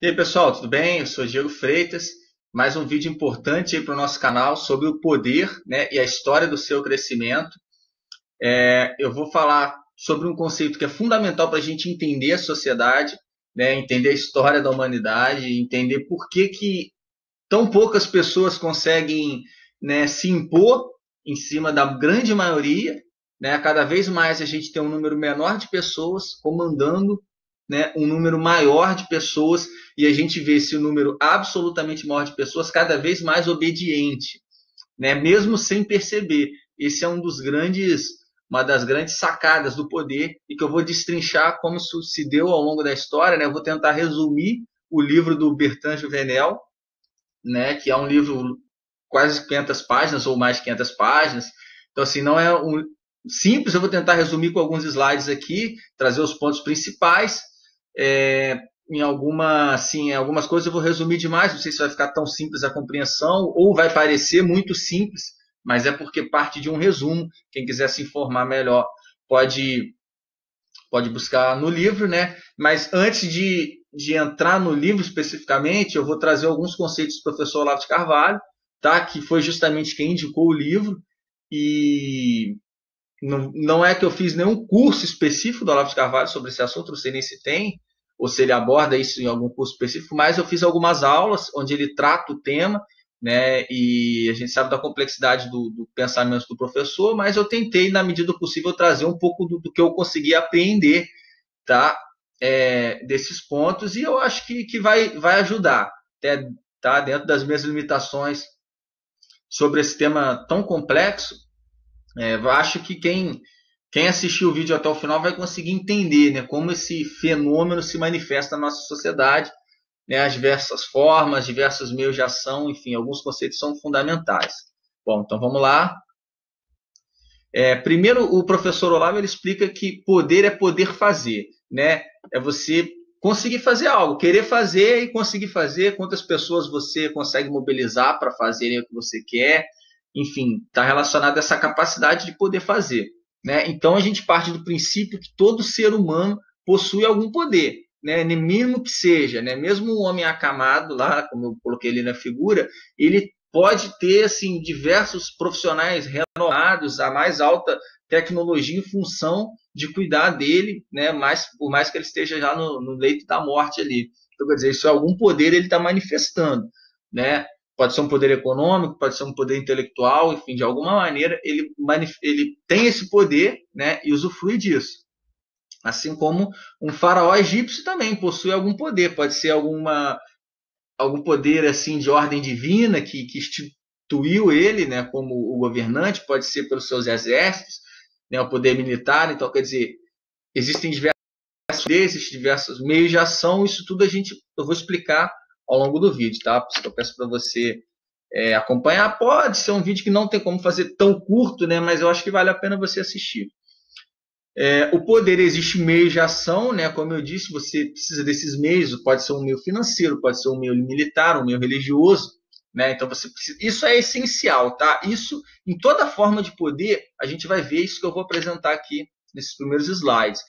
E aí, pessoal, tudo bem? Eu sou Diego Freitas. Mais um vídeo importante aí para o nosso canal sobre o poder, né, e a história do seu crescimento. Eu vou falar sobre um conceito que é fundamental para a gente entender a sociedade, né, entender a história da humanidade, entender por que tão poucas pessoas conseguem, né, se impor em cima da grande maioria, né? Cada vez mais a gente tem um número menor de pessoas comandando, né, um número maior de pessoas, e a gente vê esse número absolutamente maior de pessoas cada vez mais obediente, né, mesmo sem perceber. Esse é uma das grandes sacadas do poder, e que eu vou destrinchar como isso se deu ao longo da história, né? Eu vou tentar resumir o livro do Bertrand Juvenel, né, que é um livro quase 500 páginas ou mais de 500 páginas. Então, assim, não é um simples. Eu vou tentar resumir com alguns slides aqui, trazer os pontos principais. Em algumas coisas eu vou resumir demais, não sei se vai ficar tão simples a compreensão ou vai parecer muito simples, mas é porque parte de um resumo. Quem quiser se informar melhor pode buscar no livro, né? Mas antes de entrar no livro especificamente, eu vou trazer alguns conceitos do professor Olavo de Carvalho, tá? Que foi justamente quem indicou o livro, e não é que eu fiz nenhum curso específico do Olavo de Carvalho sobre esse assunto, não sei nem se tem, ou se ele aborda isso em algum curso específico, mas eu fiz algumas aulas onde ele trata o tema, né? E a gente sabe da complexidade do pensamento do professor, mas eu tentei, na medida do possível, trazer um pouco do que eu consegui apreender, tá? Desses pontos, e eu acho que vai ajudar, até, tá? Dentro das minhas limitações sobre esse tema tão complexo. Eu acho que quem assistiu o vídeo até o final vai conseguir entender, né, como esse fenômeno se manifesta na nossa sociedade, né, as diversas formas, diversos meios de ação, enfim, alguns conceitos são fundamentais. Bom, então vamos lá. Primeiro, o professor Olavo ele explica que poder é poder fazer, né? É você conseguir fazer algo, querer fazer e conseguir fazer. Quantas pessoas você consegue mobilizar para fazerem o que você quer? Enfim, está relacionado a essa capacidade de poder fazer, né? Então a gente parte do princípio que todo ser humano possui algum poder, né? Mínimo que seja, né? Mesmo o homem acamado lá, como eu coloquei ali na figura, ele pode ter assim diversos profissionais renomados, a mais alta tecnologia em função de cuidar dele, né? Por mais que ele esteja já no leito da morte ali. Então, quer dizer, isso é algum poder ele está manifestando, né? Pode ser um poder econômico, pode ser um poder intelectual, enfim, de alguma maneira ele tem esse poder, né? E usufrui disso. Assim como um faraó egípcio também possui algum poder, pode ser algum poder assim de ordem divina que instituiu ele, né, como o governante, pode ser pelos seus exércitos, né, o poder militar. Então, quer dizer, existem diversos meios de ação. Isso tudo eu vou explicar ao longo do vídeo, tá? Eu peço para você acompanhar. Pode ser um vídeo que não tem como fazer tão curto, né, mas eu acho que vale a pena você assistir. O poder, existe meios de ação, né? Como eu disse, você precisa desses meios. Pode ser um meio financeiro, pode ser um meio militar, um meio religioso, né? Então você precisa. Isso é essencial, tá? Isso em toda forma de poder a gente vai ver isso que eu vou apresentar aqui nesses primeiros slides.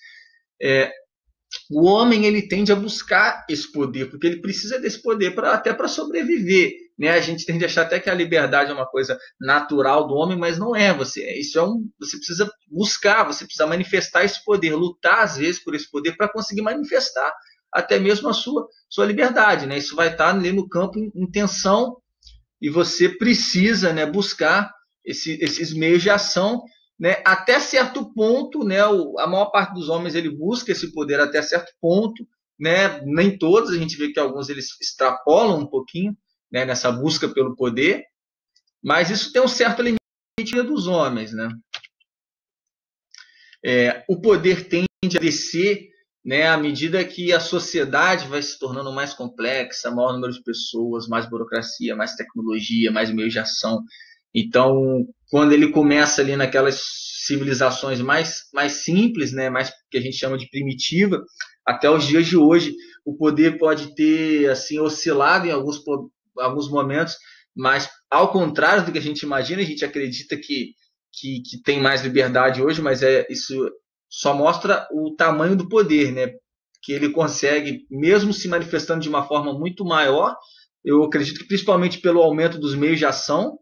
O homem ele tende a buscar esse poder porque ele precisa desse poder até para sobreviver, né? A gente tende a achar até que a liberdade é uma coisa natural do homem, mas não é. Você precisa buscar, você precisa manifestar esse poder, lutar às vezes por esse poder para conseguir manifestar até mesmo a sua liberdade, né? Isso vai estar ali no campo em tensão, e você precisa, né, buscar esses meios de ação, né, até certo ponto, né, a maior parte dos homens ele busca esse poder até certo ponto, né, nem todos, a gente vê que alguns eles extrapolam um pouquinho, né, nessa busca pelo poder, mas isso tem um certo limite dos homens, né? O poder tende a descer, né, à medida que a sociedade vai se tornando mais complexa, maior número de pessoas, mais burocracia, mais tecnologia, mais meios de ação. Então, quando ele começa ali naquelas civilizações mais simples, né, mais que a gente chama de primitiva, até os dias de hoje, o poder pode ter assim oscilado em alguns momentos, mas ao contrário do que a gente imagina, a gente acredita que tem mais liberdade hoje, mas isso só mostra o tamanho do poder, né? que ele consegue, mesmo se manifestando de uma forma muito maior, eu acredito que principalmente pelo aumento dos meios de ação,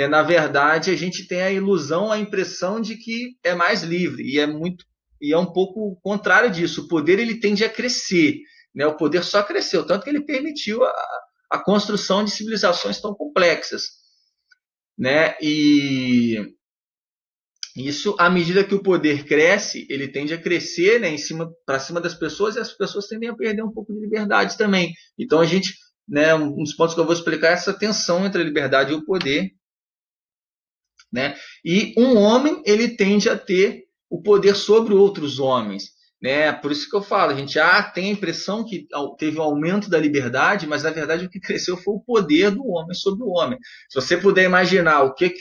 na verdade, a gente tem a ilusão, a impressão de que é mais livre, e é um pouco o contrário disso. O poder ele tende a crescer, né? O poder só cresceu, tanto que ele permitiu a construção de civilizações tão complexas, né? E isso, à medida que o poder cresce, ele tende a crescer, né, para cima das pessoas, e as pessoas tendem a perder um pouco de liberdade também. Então a gente, né, um dos pontos que eu vou explicar é essa tensão entre a liberdade e o poder, né? E um homem ele tende a ter o poder sobre outros homens, né? Por isso que eu falo, a gente tem a impressão que teve um aumento da liberdade, mas na verdade o que cresceu foi o poder do homem sobre o homem. Se você puder imaginar o que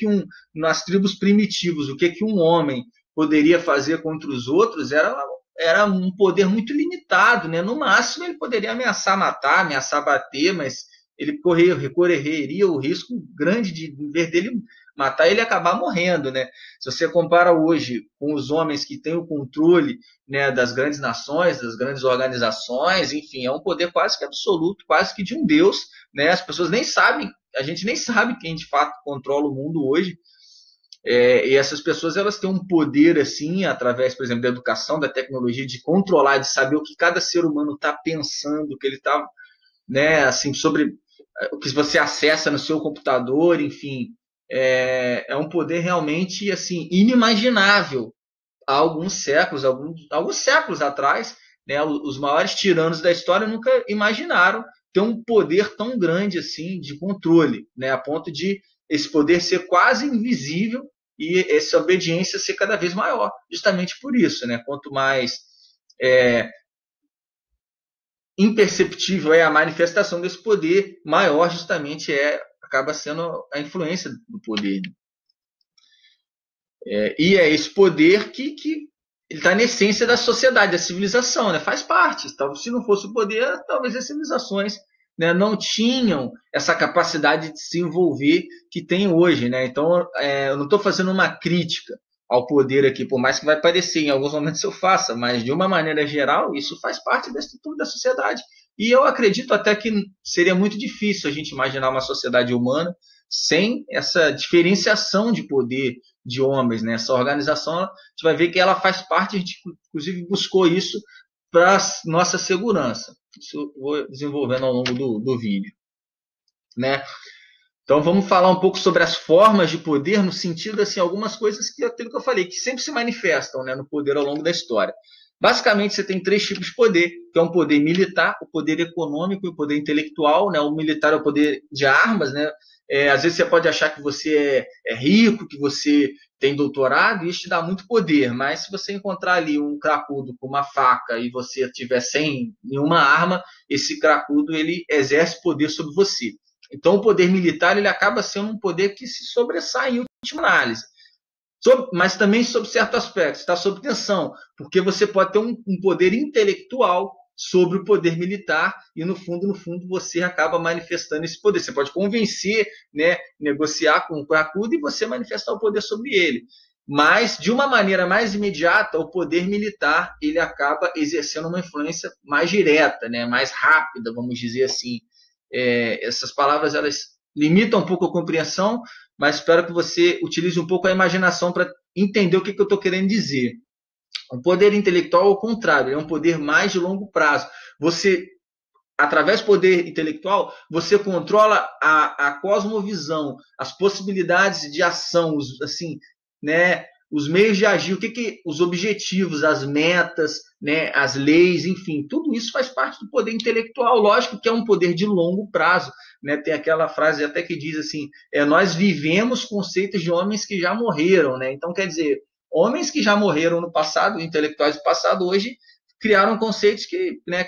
nas tribos primitivas, o que um homem poderia fazer contra os outros, era um poder muito limitado, né? No máximo ele poderia ameaçar matar, ameaçar bater, mas ele correria o risco grande de, em vez dele matar, ele acabar morrendo, né? Se você compara hoje com os homens que têm o controle, né, das grandes nações, das grandes organizações, enfim, é um poder quase que absoluto, quase que de um deus, né? As pessoas nem sabem, a gente nem sabe quem de fato controla o mundo hoje. E essas pessoas elas têm um poder assim, através, por exemplo, da educação, da tecnologia, de controlar, de saber o que cada ser humano está pensando, o que ele está, né, assim, sobre o que você acessa no seu computador, enfim, é um poder realmente assim inimaginável há alguns séculos atrás, né, os maiores tiranos da história nunca imaginaram ter um poder tão grande assim de controle, né, a ponto de esse poder ser quase invisível e essa obediência ser cada vez maior, justamente por isso, né? Quanto mais imperceptível é a manifestação desse poder, maior justamente acaba sendo a influência do poder. E é esse poder que ele está na essência da sociedade, da civilização, né? Faz parte. Então, se não fosse o poder, talvez as civilizações, né, não tinham essa capacidade de se envolver que tem hoje, né? Então, eu não estou fazendo uma crítica ao poder aqui, por mais que vai parecer, em alguns momentos eu faça, mas de uma maneira geral, isso faz parte da estrutura da sociedade. E eu acredito até que seria muito difícil a gente imaginar uma sociedade humana sem essa diferenciação de poder de homens, né? Essa organização, a gente vai ver que ela faz parte, a gente inclusive buscou isso para nossa segurança. Isso eu vou desenvolvendo ao longo do vídeo, né? Então vamos falar um pouco sobre as formas de poder, no sentido assim, algumas coisas que aquilo que eu falei, que sempre se manifestam, né, no poder ao longo da história. Basicamente, você tem 3 tipos de poder, que é um poder militar, o poder econômico e o poder intelectual, né? O militar é o poder de armas, né? Às vezes você pode achar que você é rico, que você tem doutorado, e isso te dá muito poder, mas se você encontrar ali um cracudo com uma faca e você tiver sem nenhuma arma, esse cracudo ele exerce poder sobre você. Então, o poder militar ele acaba sendo um poder que se sobressai em última análise. Mas também sob certo aspecto, está sob tensão, porque você pode ter um poder intelectual sobre o poder militar e, no fundo, você acaba manifestando esse poder. Você pode convencer, né, negociar com o cracudo e você manifestar o poder sobre ele. Mas, de uma maneira mais imediata, o poder militar ele acaba exercendo uma influência mais direta, né, mais rápida, vamos dizer assim. Essas palavras elas limitam um pouco a compreensão, mas espero que você utilize um pouco a imaginação para entender o que eu estou querendo dizer. O poder intelectual, ao contrário, é um poder mais de longo prazo. Você, através do poder intelectual, você controla a cosmovisão, as possibilidades de ação, assim, né, os meios de agir, os objetivos, as metas, né, as leis, enfim, tudo isso faz parte do poder intelectual. Lógico que é um poder de longo prazo, né? Tem aquela frase até que diz assim: nós vivemos conceitos de homens que já morreram, né? Então, quer dizer, homens que já morreram no passado, intelectuais do passado, hoje criaram conceitos que, né,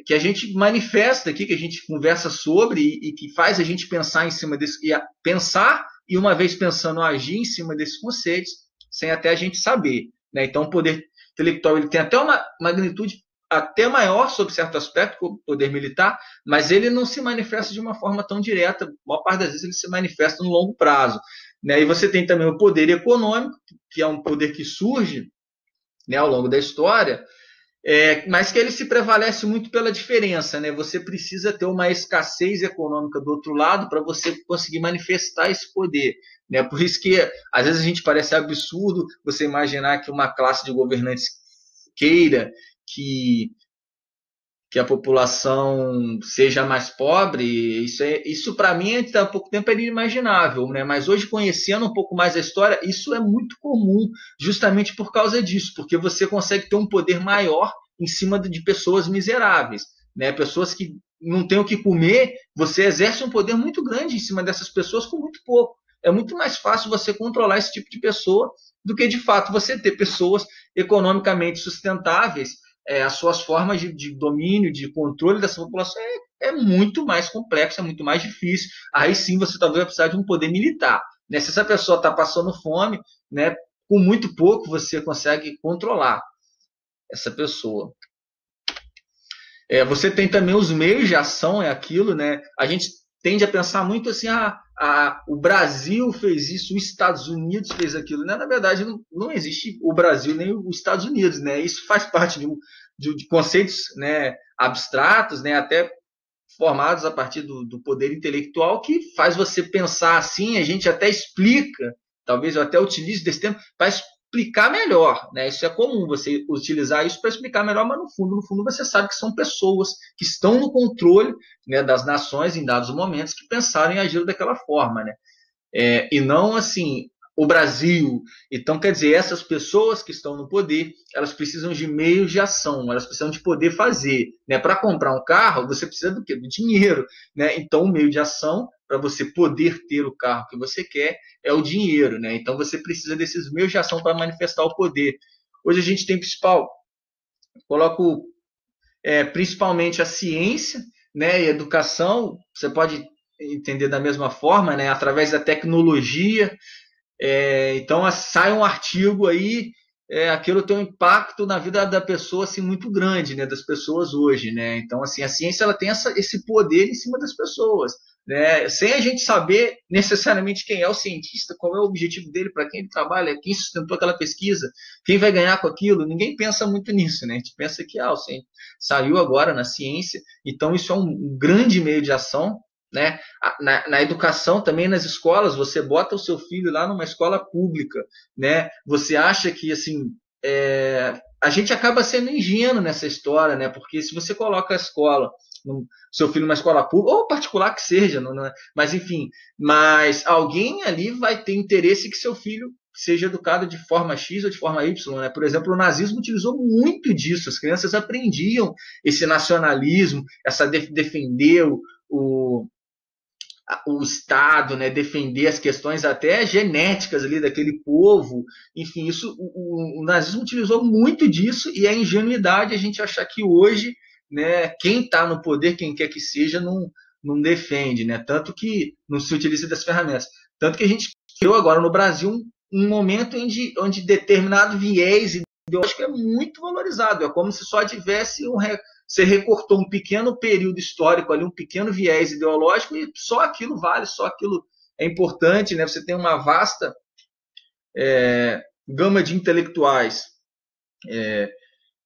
que a gente manifesta aqui, que a gente conversa sobre e que faz a gente pensar em cima desse, pensar e uma vez pensando agir em cima desses conceitos, sem até a gente saber, né? Então o poder intelectual ele tem até uma magnitude até maior sob certo aspecto que o poder militar, mas ele não se manifesta de uma forma tão direta, a maior parte das vezes ele se manifesta no longo prazo, né? E você tem também o poder econômico, que é um poder que surge, né, ao longo da história, Mas que ele se prevalece muito pela diferença, né? Você precisa ter uma escassez econômica do outro lado para você conseguir manifestar esse poder, né? Por isso que às vezes a gente parece absurdo você imaginar que uma classe de governantes queira que que a população seja mais pobre, isso para mim há pouco tempo era inimaginável, né? Mas hoje, conhecendo um pouco mais a história, isso é muito comum, justamente por causa disso, porque você consegue ter um poder maior em cima de pessoas miseráveis, né? Pessoas que não têm o que comer, você exerce um poder muito grande em cima dessas pessoas com muito pouco. É muito mais fácil você controlar esse tipo de pessoa do que, de fato, você ter pessoas economicamente sustentáveis. As suas formas de domínio, de controle dessa população é muito mais complexo, é muito mais difícil. Aí sim você talvez vai precisar de um poder militar, né? Se essa pessoa está passando fome, né, com muito pouco você consegue controlar essa pessoa. Você tem também os meios de ação, é aquilo, né? A gente tende a pensar muito assim, o Brasil fez isso, os Estados Unidos fez aquilo, né? Na verdade, não existe o Brasil nem os Estados Unidos, né? Isso faz parte de conceitos, né, abstratos, né, até formados a partir do poder intelectual, que faz você pensar assim. A gente até explica, talvez eu até utilize desse termo, para explicar melhor, né? Isso é comum, você utilizar isso para explicar melhor, mas no fundo você sabe que são pessoas que estão no controle, né, das nações em dados momentos, que pensaram em agir daquela forma, né? E não assim o Brasil. Então, quer dizer, essas pessoas que estão no poder, elas precisam de meios de ação, elas precisam de poder fazer, né? Para comprar um carro, você precisa do quê? Do dinheiro, né? Então, o meio de ação para você poder ter o carro que você quer é o dinheiro, né? Então, você precisa desses meios de ação para manifestar o poder. Hoje a gente tem coloco principalmente a ciência, né, e a educação. Você pode entender da mesma forma, né, através da tecnologia. Então sai um artigo aí, aquilo tem um impacto na vida da pessoa assim muito grande, né, das pessoas hoje, né? Então assim, a ciência ela tem esse poder em cima das pessoas, né? Sem a gente saber necessariamente quem é o cientista, qual é o objetivo dele, para quem ele trabalha, quem sustentou aquela pesquisa, quem vai ganhar com aquilo. Ninguém pensa muito nisso, né? A gente pensa que o cientista saiu agora na ciência, então isso é um grande meio de ação, né? Na educação também, nas escolas, você bota o seu filho lá numa escola pública, né? Você acha que assim, a gente acaba sendo ingênuo nessa história, né? Porque se você coloca a escola, seu filho numa escola pública ou particular que seja, mas enfim, mas alguém ali vai ter interesse que seu filho seja educado de forma X ou de forma Y, né? Por exemplo, o nazismo utilizou muito disso. As crianças aprendiam esse nacionalismo, essa defender o Estado, né, defender as questões até genéticas ali daquele povo. Enfim, isso o nazismo utilizou muito disso, e é ingenuidade a gente achar que hoje, né, quem está no poder, quem quer que seja, não defende, né? Tanto que não se utiliza das ferramentas. Tanto que a gente criou agora no Brasil um momento onde determinado viés ideológico é muito valorizado. É como se só tivesse você recortou um pequeno período histórico ali, um pequeno viés ideológico, e só aquilo vale, só aquilo é importante, né? Você tem uma vasta gama de intelectuais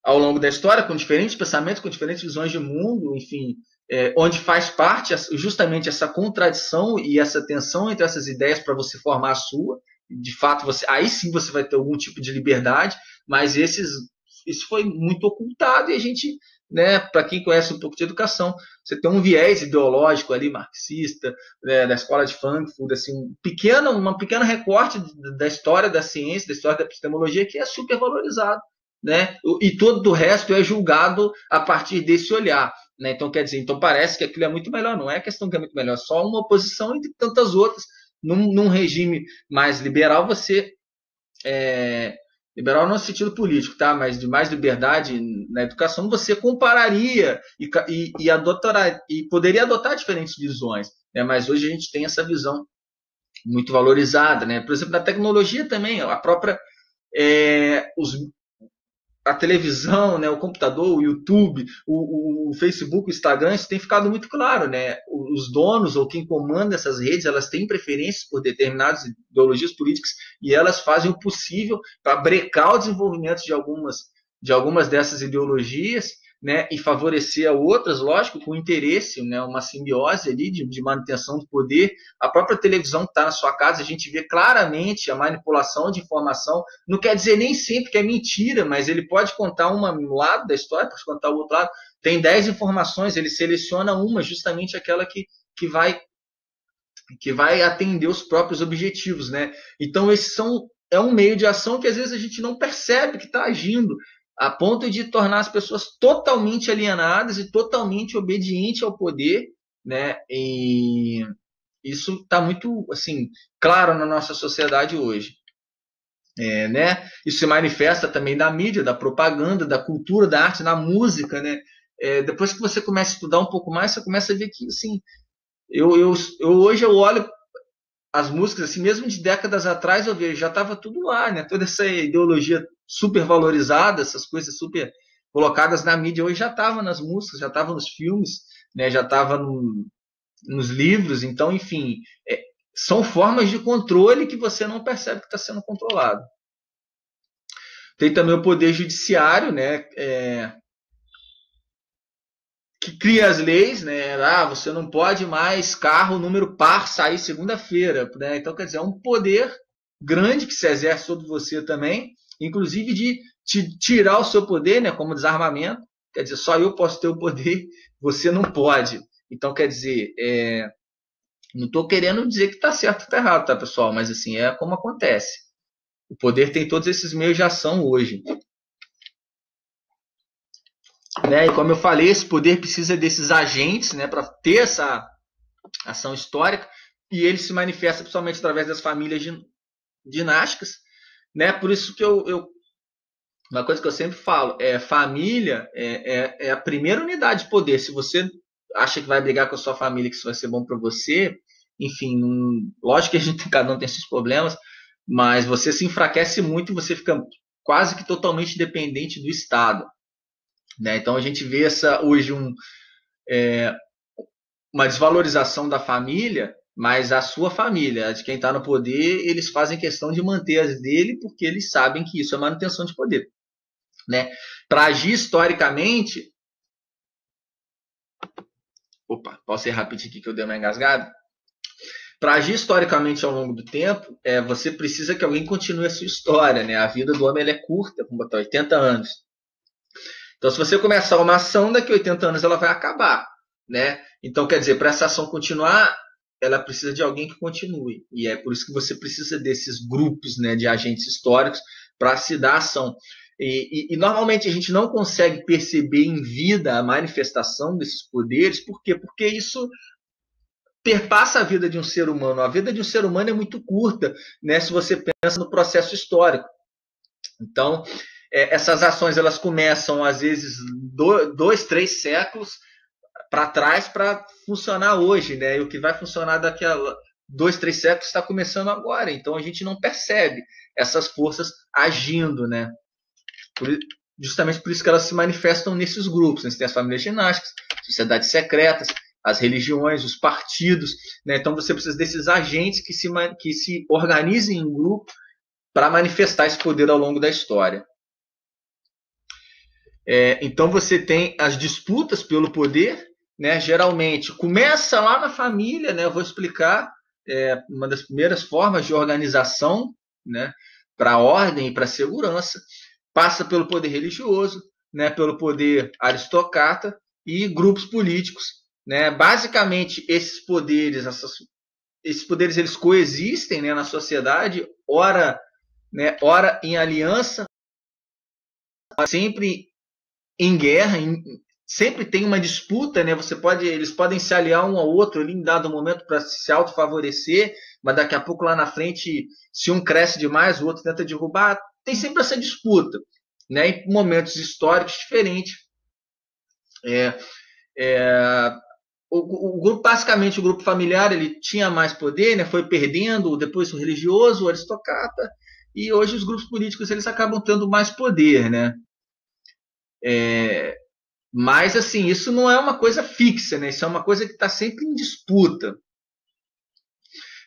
ao longo da história, com diferentes pensamentos, com diferentes visões de mundo, enfim, onde faz parte justamente essa contradição e essa tensão entre essas ideias para você formar a sua. De fato, aí sim você vai ter algum tipo de liberdade, mas isso foi muito ocultado, e a gente, né, para quem conhece um pouco de educação, você tem um viés ideológico ali, marxista, né, da escola de Frankfurt, assim, um pequeno recorte da história da ciência, da história da epistemologia, que é super valorizado, né? E todo o resto é julgado a partir desse olhar, né? Então, quer dizer, então parece que aquilo é muito melhor. Não é questão que é muito melhor, é só uma oposição entre tantas outras. Num regime mais liberal, liberal não no sentido político, tá? Mas de mais liberdade na educação, você compararia e poderia adotar diferentes visões, né? Mas hoje a gente tem essa visão muito valorizada, né? Por exemplo, na tecnologia também, a própria a televisão, né, o computador, o YouTube, o Facebook, o Instagram, isso tem ficado muito claro, né? Os donos ou quem comanda essas redes, elas têm preferências por determinadas ideologias políticas, e elas fazem o possível para brecar o desenvolvimento de algumas de algumas dessas ideologias, né, e favorecer a outras, lógico, com interesse, né, uma simbiose ali de manutenção do poder. A própria televisão que está na sua casa, a gente vê claramente a manipulação de informação. Não quer dizer nem sempre que é mentira, mas ele pode contar um lado da história, pode contar o outro lado. Tem 10 informações, ele seleciona uma, justamente aquela que vai atender os próprios objetivos, né? Então, é um meio de ação que às vezes a gente não percebe que está agindo, a ponto de tornar as pessoas totalmente alienadas e totalmente obedientes ao poder, né? E isso está muito, assim, claro na nossa sociedade hoje. Né? Isso se manifesta também na mídia, da propaganda, da cultura, da arte, na música, né? Depois que você começa a estudar um pouco mais, você começa a ver que, assim, hoje eu olho as músicas, assim, mesmo de décadas atrás, eu vejo, já estava tudo lá, né? Toda essa ideologia super valorizada, essas coisas super colocadas na mídia, hoje já estava nas músicas, já estava nos filmes, né? Já estava nos livros, então, enfim, são formas de controle que você não percebe que está sendo controlado. Tem também o poder judiciário, né? Que cria as leis, né? Você não pode mais carro número par sair segunda-feira, né? Então, quer dizer, é um poder grande que se exerce sobre você também, inclusive de te tirar o seu poder, né? Como desarmamento. Quer dizer, só eu posso ter o poder, você não pode. Então, quer dizer, não estou querendo dizer que está certo ou está errado, tá, pessoal? Mas assim, é como acontece. O poder tem todos esses meios de ação hoje. Né? E como eu falei, esse poder precisa desses agentes, né, para ter essa ação histórica, e ele se manifesta principalmente através das famílias dinásticas, né? Por isso que uma coisa que eu sempre falo, família é a primeira unidade de poder. Se você acha que vai brigar com a sua família, que isso vai ser bom para você, enfim, lógico que a gente cada um tem seus problemas, mas você se enfraquece muito e você fica quase que totalmente dependente do Estado. Né? Então a gente vê hoje uma desvalorização da família, mas a sua família, de quem está no poder, eles fazem questão de manter as dele porque eles sabem que isso é manutenção de poder. Né? Para agir historicamente. Opa, posso ir rapidinho aqui que eu dei uma engasgada? Para agir historicamente ao longo do tempo, você precisa que alguém continue a sua história. Né? A vida do homem é curta, vamos botar 80 anos. Então, se você começar uma ação, daqui a 80 anos ela vai acabar. Né? Então, quer dizer, para essa ação continuar, ela precisa de alguém que continue. E é por isso que você precisa desses grupos, né, de agentes históricos para se dar ação. E normalmente a gente não consegue perceber em vida a manifestação desses poderes. Por quê? Porque isso perpassa a vida de um ser humano. A vida de um ser humano é muito curta, né, se você pensa no processo histórico. Então, essas ações elas começam, às vezes, 2, 3 séculos para trás para funcionar hoje, né? E o que vai funcionar daqui a 2, 3 séculos está começando agora. Então a gente não percebe essas forças agindo, né? Justamente por isso que elas se manifestam nesses grupos. Né? Você tem as famílias ginásticas, sociedades secretas, as religiões, os partidos. Né? Então você precisa desses agentes que se organizem em grupo para manifestar esse poder ao longo da história. Então você tem as disputas pelo poder, né? Geralmente começa lá na família, né? Eu vou explicar uma das primeiras formas de organização, né? Para a ordem e para a segurança, passa pelo poder religioso, né? Pelo poder aristocrata e grupos políticos, né? Basicamente esses poderes eles coexistem, né? Na sociedade, ora em aliança, sempre em guerra, sempre tem uma disputa, né? Eles podem se aliar um ao outro ali em dado momento para se autofavorecer, mas daqui a pouco lá na frente, se um cresce demais, o outro tenta derrubar. Tem sempre essa disputa, né? Em momentos históricos diferentes. Basicamente o grupo familiar ele tinha mais poder, né? Foi perdendo, depois o religioso, o aristocrata, e hoje os grupos políticos eles acabam tendo mais poder, né? Mas, assim, isso não é uma coisa fixa, né? Isso é uma coisa que está sempre em disputa.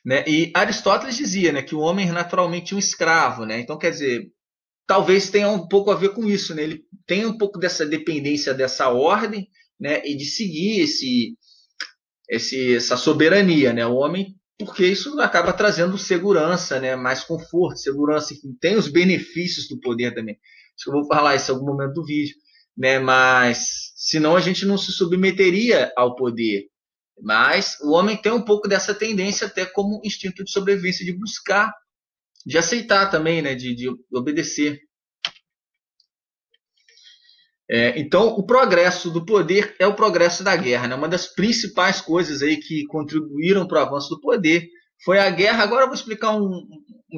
Né? E Aristóteles dizia, né, que o homem é naturalmente um escravo. Né? Então, quer dizer, talvez tenha um pouco a ver com isso, né? Ele tem um pouco dessa dependência dessa ordem, né? E de seguir essa soberania, né? O homem, porque isso acaba trazendo segurança, né? Mais conforto, segurança, enfim, tem os benefícios do poder também. Acho que eu vou falar isso em algum momento do vídeo, né? Mas senão a gente não se submeteria ao poder. Mas o homem tem um pouco dessa tendência até como instinto de sobrevivência, de buscar, de aceitar também, né? De obedecer. Então, o progresso do poder é o progresso da guerra, né? Uma das principais coisas aí que contribuíram para o avanço do poder foi a guerra. Agora eu vou explicar um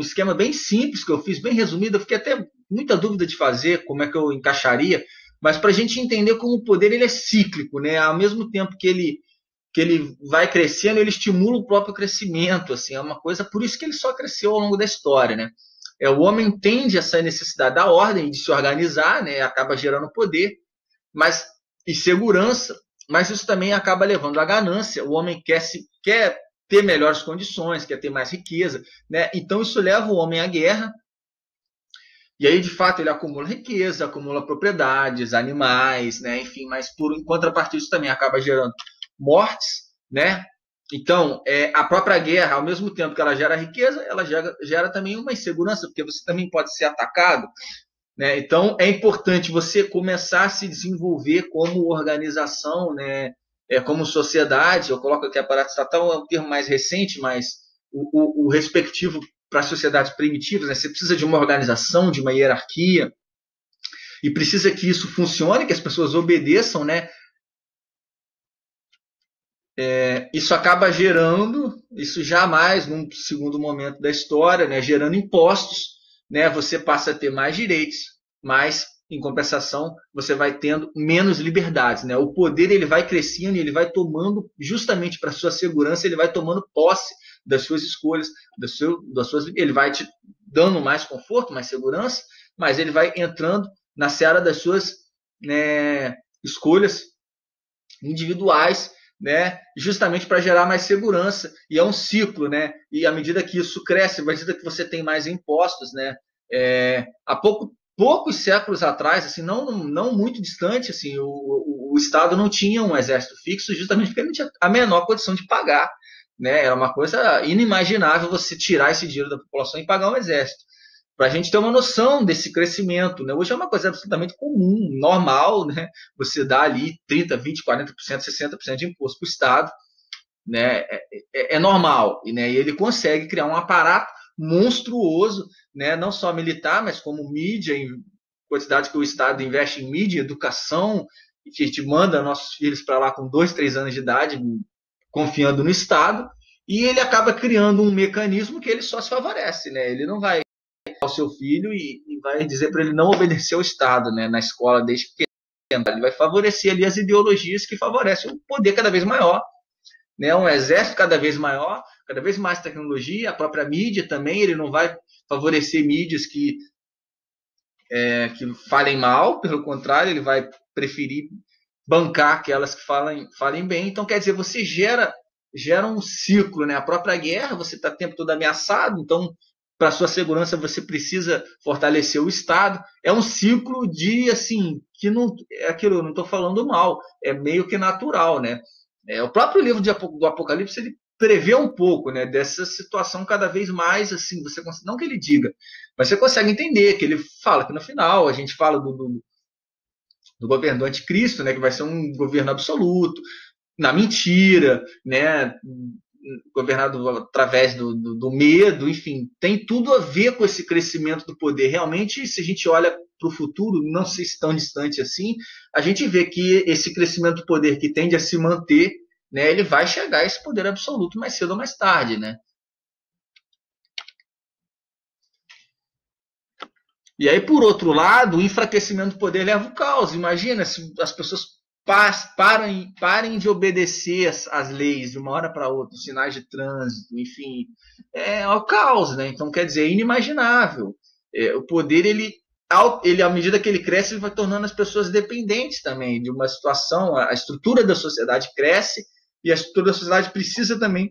esquema bem simples que eu fiz, bem resumido. Eu fiquei até muita dúvida de fazer, como é que eu encaixaria, mas para a gente entender como o poder ele é cíclico, né? Ao mesmo tempo que ele vai crescendo, ele estimula o próprio crescimento, assim, é uma coisa, por isso que ele só cresceu ao longo da história, né? O homem entende essa necessidade da ordem, de se organizar, né? Acaba gerando poder, e segurança, mas isso também acaba levando à ganância. O homem quer ter melhores condições, quer ter mais riqueza, né? Então isso leva o homem à guerra, e aí de fato ele acumula riqueza, acumula propriedades, animais, né? Enfim, mas em contrapartida isso também acaba gerando mortes, né? Então, a própria guerra, ao mesmo tempo que ela gera riqueza, ela gera também uma insegurança, porque você também pode ser atacado, né? Então, é importante você começar a se desenvolver como organização, né? Como sociedade. Eu coloco aqui aparato estatal, é um termo mais recente, mas o respectivo para as sociedades primitivas, né? Você precisa de uma organização, de uma hierarquia, e precisa que isso funcione, que as pessoas obedeçam, né? Isso acaba gerando, isso jamais, num segundo momento da história, né, gerando impostos, né, você passa a ter mais direitos, mas, em compensação, você vai tendo menos liberdades. Né? O poder ele vai crescendo e ele vai tomando, justamente para a sua segurança, ele vai tomando posse das suas escolhas, ele vai te dando mais conforto, mais segurança, mas ele vai entrando na seara das suas, né, escolhas individuais, né, justamente para gerar mais segurança, e é um ciclo, né, e à medida que isso cresce, à medida que você tem mais impostos, né, há poucos séculos atrás, assim, não muito distante, assim, o Estado não tinha um exército fixo, justamente porque não tinha a menor condição de pagar, né, era uma coisa inimaginável você tirar esse dinheiro da população e pagar um exército. Para a gente ter uma noção desse crescimento, né? Hoje é uma coisa absolutamente comum, normal, né? Você dá ali 30%, 20%, 40%, 60% de imposto para o Estado, né? É normal, né? E ele consegue criar um aparato monstruoso, né? Não só militar, mas como mídia, em quantidade que o Estado investe em mídia, educação, e que a gente manda nossos filhos para lá com 2, 3 anos de idade, confiando no Estado, e ele acaba criando um mecanismo que ele só se favorece, né? Ele não vai ao seu filho e vai dizer para ele não obedecer ao Estado, né, na escola desde pequeno. Ele vai favorecer ali as ideologias que favorecem um poder cada vez maior, né, um exército cada vez maior, cada vez mais tecnologia, a própria mídia também. Ele não vai favorecer mídias que falem mal, pelo contrário, ele vai preferir bancar aquelas que falem bem. Então, quer dizer, você gera um ciclo, né? A própria guerra, você está o tempo todo ameaçado, então para sua segurança você precisa fortalecer o Estado. É um ciclo de, assim, que não é aquilo, eu não estou falando mal, é meio que natural, né? O próprio livro do Apocalipse, ele prevê um pouco, né, dessa situação cada vez mais, assim, não que ele diga, mas você consegue entender que ele fala que no final a gente fala do governo do anticristo, né, que vai ser um governo absoluto, na mentira, né, governado através do medo, enfim, tem tudo a ver com esse crescimento do poder. Realmente, se a gente olha para o futuro, não sei se tão distante assim, a gente vê que esse crescimento do poder que tende a se manter, né, ele vai chegar a esse poder absoluto mais cedo ou mais tarde, né? E aí, por outro lado, o enfraquecimento do poder leva ao caos. Imagina se as pessoas parem de obedecer as leis de uma hora para outra, os sinais de trânsito, enfim, é o caos, né? Então, quer dizer, é inimaginável. O poder, ele, à medida que ele cresce, ele vai tornando as pessoas dependentes também de uma situação. A estrutura da sociedade cresce e a estrutura da sociedade precisa também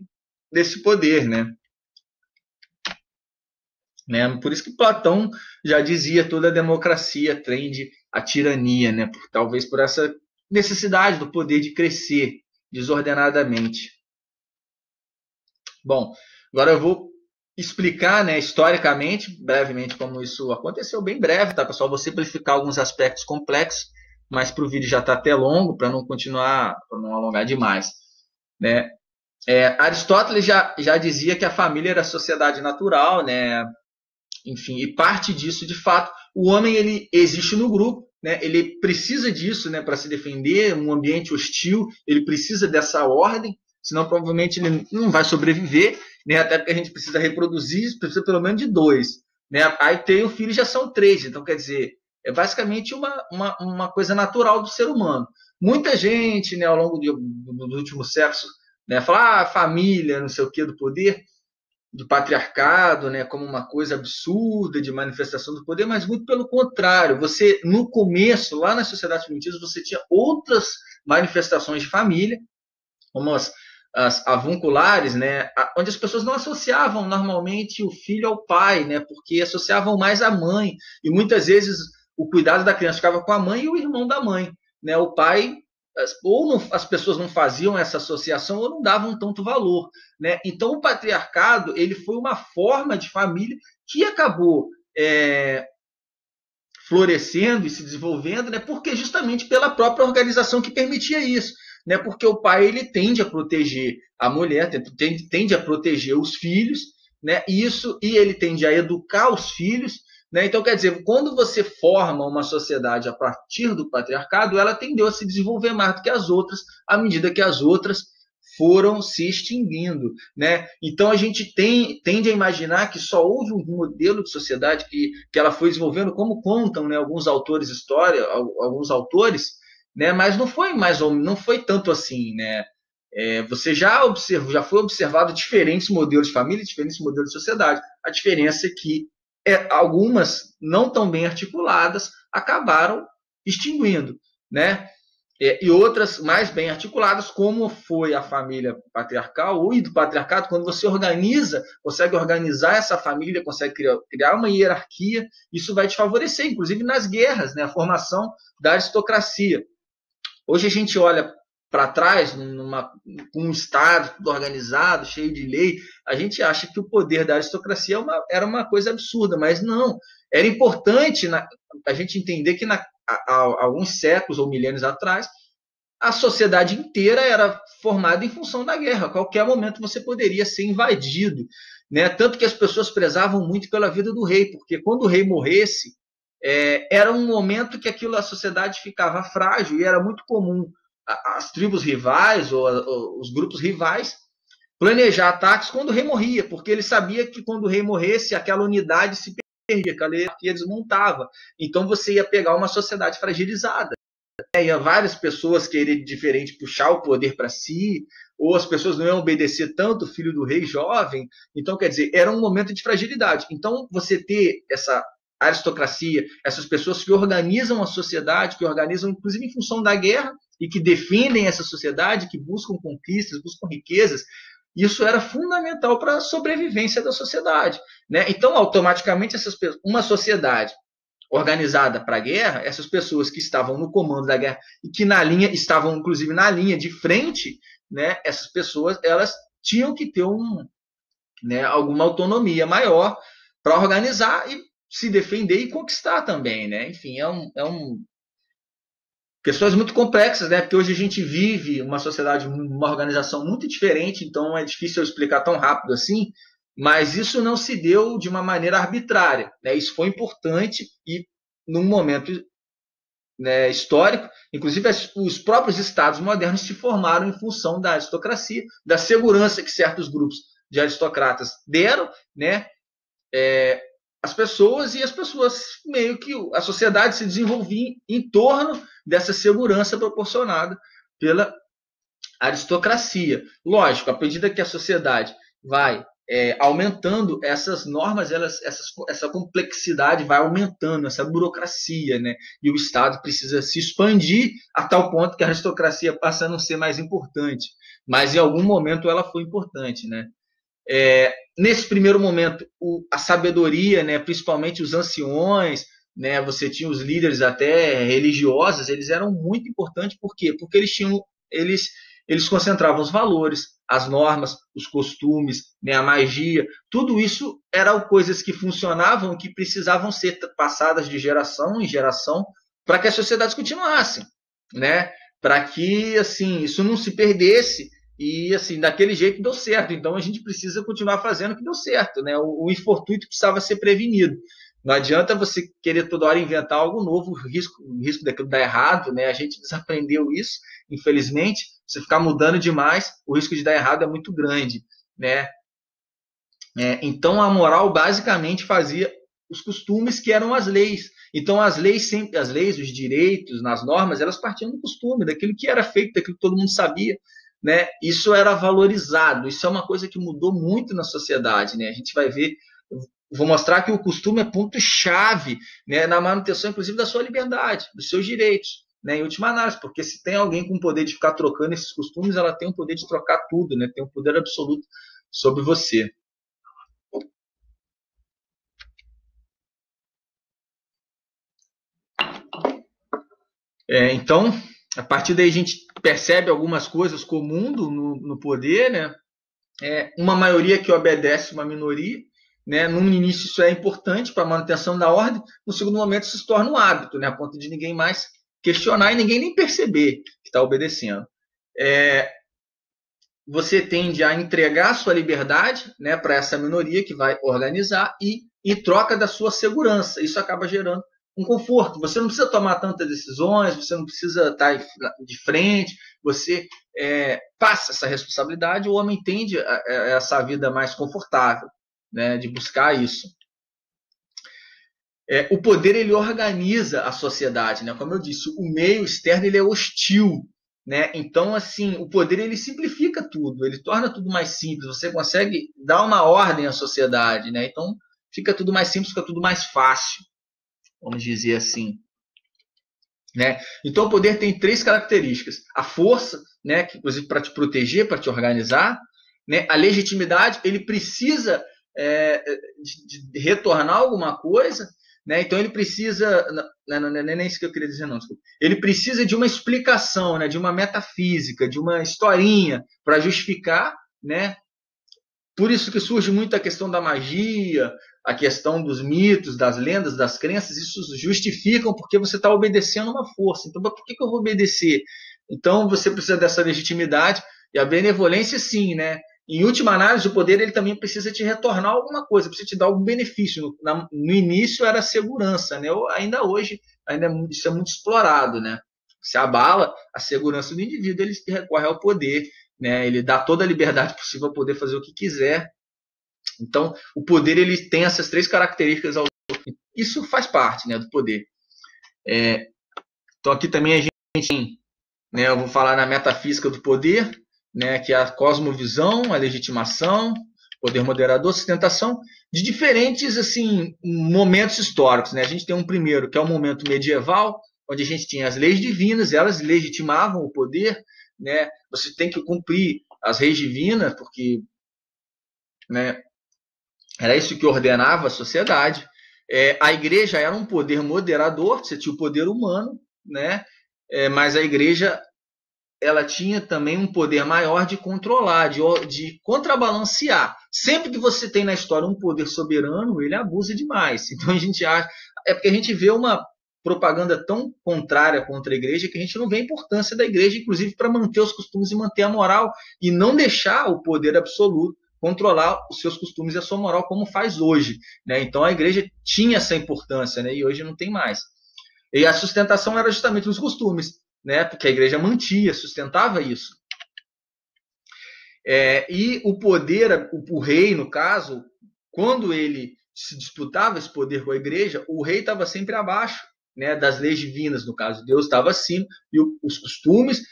desse poder, né? né? Por isso que Platão já dizia toda a democracia tende à tirania, né? Talvez por essa necessidade do poder de crescer desordenadamente. Bom, agora eu vou explicar, né, historicamente, brevemente, como isso aconteceu, bem breve, tá, pessoal? Vou simplificar alguns aspectos complexos, mas para o vídeo já está até longo, para não continuar, para não alongar demais, né? Aristóteles já dizia que a família era a sociedade natural, né? Enfim, e parte disso, de fato, o homem ele existe no grupo, né? Ele precisa disso, né, para se defender, um ambiente hostil, ele precisa dessa ordem, senão provavelmente ele não vai sobreviver, né? Até porque a gente precisa reproduzir, precisa pelo menos de dois, né? Aí tem o filho, já são três, então quer dizer, é basicamente uma coisa natural do ser humano. Muita gente, né, ao longo dos últimos séculos, né, fala, família, não sei o que, do poder, do patriarcado, né, como uma coisa absurda de manifestação do poder, mas muito pelo contrário. Você, no começo, lá nas sociedades primitivas, você tinha outras manifestações de família, como as avunculares, né, onde as pessoas não associavam normalmente o filho ao pai, né, porque associavam mais à mãe, e muitas vezes o cuidado da criança ficava com a mãe e o irmão da mãe, né, o pai ou não, as pessoas não faziam essa associação ou não davam tanto valor, né? Então o patriarcado ele foi uma forma de família que acabou florescendo e se desenvolvendo, né? Porque justamente pela própria organização que permitia isso, né? Porque o pai ele tende a proteger a mulher, tende a proteger os filhos, né? E ele tende a educar os filhos, né? Então quer dizer, quando você forma uma sociedade a partir do patriarcado, ela tendeu a se desenvolver mais do que as outras, à medida que as outras foram se extinguindo, né? Então a gente tende a imaginar que só houve um modelo de sociedade que ela foi desenvolvendo, como contam, né, alguns autores história, alguns autores, né? Mas não foi não foi tanto assim, né? Você já foi observado diferentes modelos de família, diferentes modelos de sociedade. A diferença é que algumas não tão bem articuladas acabaram extinguindo, né? E outras mais bem articuladas, como foi a família patriarcal ou do patriarcado, quando você consegue organizar essa família, consegue criar uma hierarquia, isso vai te favorecer, inclusive nas guerras, né, a formação da aristocracia. Hoje a gente olha para trás, com um Estado tudo organizado, cheio de lei, a gente acha que o poder da aristocracia era uma coisa absurda, mas não. Era importante a gente entender que há alguns séculos ou milênios atrás, a sociedade inteira era formada em função da guerra. A qualquer momento você poderia ser invadido, né? Tanto que as pessoas prezavam muito pela vida do rei, porque quando o rei morresse, era um momento que a sociedade ficava frágil e era muito comum as tribos rivais ou os grupos rivais planejar ataques quando o rei morria, porque ele sabia que quando o rei morresse, aquela unidade se perdia, aquela hierarquia desmontava. Então você ia pegar uma sociedade fragilizada. Ia várias pessoas querer diferente puxar o poder para si, ou as pessoas não iam obedecer tanto o filho do rei jovem. Então, quer dizer, era um momento de fragilidade. Então, você ter essa aristocracia, essas pessoas que organizam a sociedade, que organizam inclusive em função da guerra e que defendem essa sociedade, que buscam conquistas, buscam riquezas, isso era fundamental para a sobrevivência da sociedade, né? Então, automaticamente, uma sociedade organizada para a guerra, essas pessoas que estavam no comando da guerra e que estavam inclusive na linha de frente, né? Essas pessoas elas tinham que ter né, alguma autonomia maior para organizar e se defender e conquistar também, né? Enfim, questões muito complexas, né? Porque hoje a gente vive uma sociedade, uma organização muito diferente, então é difícil eu explicar tão rápido assim, mas isso não se deu de uma maneira arbitrária, né? Isso foi importante e num momento, né, histórico, inclusive os próprios estados modernos se formaram em função da aristocracia, da segurança que certos grupos de aristocratas deram, né? As pessoas, e as pessoas meio que a sociedade se desenvolvia em torno dessa segurança proporcionada pela aristocracia. Lógico, à medida que a sociedade vai aumentando essas normas, essa complexidade vai aumentando, essa burocracia, né? E o Estado precisa se expandir a tal ponto que a aristocracia passa a não ser mais importante. Mas em algum momento ela foi importante, né? Nesse primeiro momento, a sabedoria, né, principalmente os anciões, né, você tinha os líderes até religiosos, eles eram muito importantes. Por quê? Porque eles concentravam os valores, as normas, os costumes, né, a magia. Tudo isso eram coisas que funcionavam, que precisavam ser passadas de geração em geração para que as sociedades continuassem, né? Para que assim isso não se perdesse. E assim, daquele jeito deu certo. Então a gente precisa continuar fazendo o que deu certo, né? O infortúnio precisava ser prevenido. Não adianta você querer toda hora inventar algo novo, o risco daquilo dar errado, né? A gente desaprendeu isso, infelizmente. Se ficar mudando demais, o risco de dar errado é muito grande, né? Então a moral basicamente fazia os costumes que eram as leis. Então as leis, os direitos, nas normas, elas partiam do costume, daquilo que era feito, daquilo que todo mundo sabia, né? Isso era valorizado. Isso é uma coisa que mudou muito na sociedade, né? A gente vai ver, vou mostrar que o costume é ponto-chave, né, na manutenção, inclusive, da sua liberdade, dos seus direitos, né, em última análise, porque se tem alguém com o poder de ficar trocando esses costumes, ela tem o poder de trocar tudo, né, tem um poder absoluto sobre você. Então, a partir daí a gente percebe algumas coisas comuns no poder, né? Uma maioria que obedece uma minoria, né? No início isso é importante para a manutenção da ordem, no segundo momento isso se torna um hábito, né? A ponto de ninguém mais questionar e ninguém nem perceber que está obedecendo. Você tende a entregar sua liberdade, né, para essa minoria que vai organizar e em troca da sua segurança. Isso acaba gerando um conforto. Você não precisa tomar tantas decisões, você não precisa estar de frente, você passa essa responsabilidade. O homem tende a essa vida mais confortável, né, de buscar isso. O poder ele organiza a sociedade, né? Como eu disse, o meio externo ele é hostil, né? Então assim, o poder ele simplifica tudo, ele torna tudo mais simples. Você consegue dar uma ordem à sociedade, né? Então fica tudo mais simples, fica tudo mais fácil, vamos dizer assim, né? Então o poder tem 3 características: a força, né? Que inclusive para te proteger, para te organizar, né? A legitimidade, ele precisa de retornar alguma coisa, né? Então ele precisa, não é nem isso que eu queria dizer, não, desculpa. Ele precisa de uma explicação, né? De uma metafísica, de uma historinha para justificar, né? Por isso que surge muito a questão da magia, a questão dos mitos, das lendas, das crenças. Isso justificam porque você está obedecendo uma força. Então, por que eu vou obedecer? Então você precisa dessa legitimidade e a benevolência, sim, né? Em última análise, o poder ele também precisa te retornar alguma coisa, precisa te dar algum benefício. No início era a segurança, né? Ainda hoje, isso é muito explorado, né? Se abala a segurança do indivíduo, ele recorre ao poder, né? Ele dá toda a liberdade possível para poder fazer o que quiser. Então, o poder ele tem essas 3 características. Isso faz parte, né, do poder. Então, aqui também a gente tem, né, eu vou falar na metafísica do poder, né, que é a cosmovisão, a legitimação, poder moderador, sustentação, de diferentes assim, momentos históricos, né? A gente tem um primeiro, que é o momento medieval, onde a gente tinha as leis divinas, elas legitimavam o poder, né? Você tem que cumprir as leis divinas, porque, né, era isso que ordenava a sociedade. A igreja era um poder moderador, você tinha o poder humano, né? Mas a igreja ela tinha também um poder maior de controlar, de contrabalancear. Sempre que você tem na história um poder soberano, ele abusa demais. Então a gente acha. É porque a gente vê uma propaganda tão contrária contra a igreja que a gente não vê a importância da igreja, inclusive para manter os costumes e manter a moral, e não deixar o poder absoluto controlar os seus costumes e a sua moral, como faz hoje, né? Então a igreja tinha essa importância, né? E hoje não tem mais. E a sustentação era justamente nos costumes, né? Porque a igreja mantia, sustentava isso. E o poder, o rei, no caso, quando ele se disputava esse poder com a igreja, o rei estava sempre abaixo, né, das leis divinas, no caso. Deus estava acima, e os costumes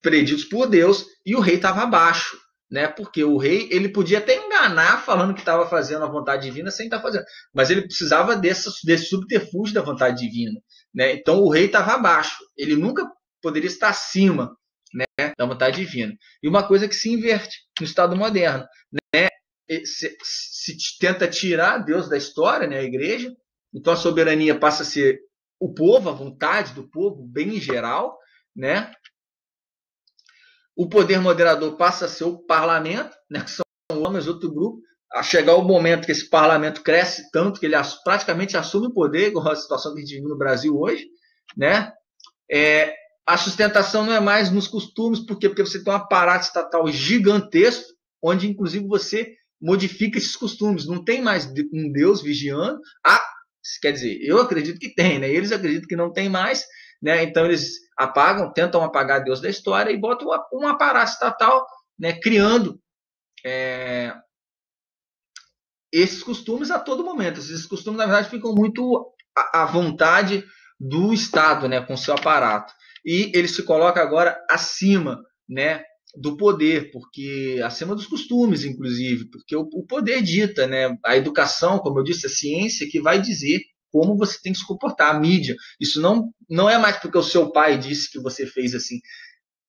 preditos por Deus, e o rei estava abaixo, né? Porque o rei ele podia até enganar falando que estava fazendo a vontade divina sem estar fazendo, mas ele precisava desse subterfúgio da vontade divina, né? Então o rei estava abaixo, ele nunca poderia estar acima, né, da vontade divina. E uma coisa que se inverte no Estado moderno, né? se tenta tirar Deus da história, né, a igreja. Então a soberania passa a ser o povo, a vontade do povo, bem em geral, né? O poder moderador passa a ser o parlamento, né, que são homens, outro grupo, a chegar o momento que esse parlamento cresce tanto que ele praticamente assume o poder, igual a situação que a gente vive no Brasil hoje, né? A sustentação não é mais nos costumes, por quê? Porque você tem um aparato estatal gigantesco, onde inclusive você modifica esses costumes. Não tem mais um Deus vigiando. Quer dizer, eu acredito que tem, né? Eles acreditam que não tem mais, né? Então eles tentam apagar Deus da história e botam um aparato estatal, né? Criando esses costumes a todo momento. Esses costumes, na verdade, ficam muito à vontade do Estado, né? Com seu aparato. E ele se coloca agora acima, né? Do poder, porque acima dos costumes, inclusive, porque o poder dita, né? A educação, como eu disse, a ciência que vai dizer como você tem que se comportar, a mídia. Isso não é mais porque o seu pai disse que você fez assim.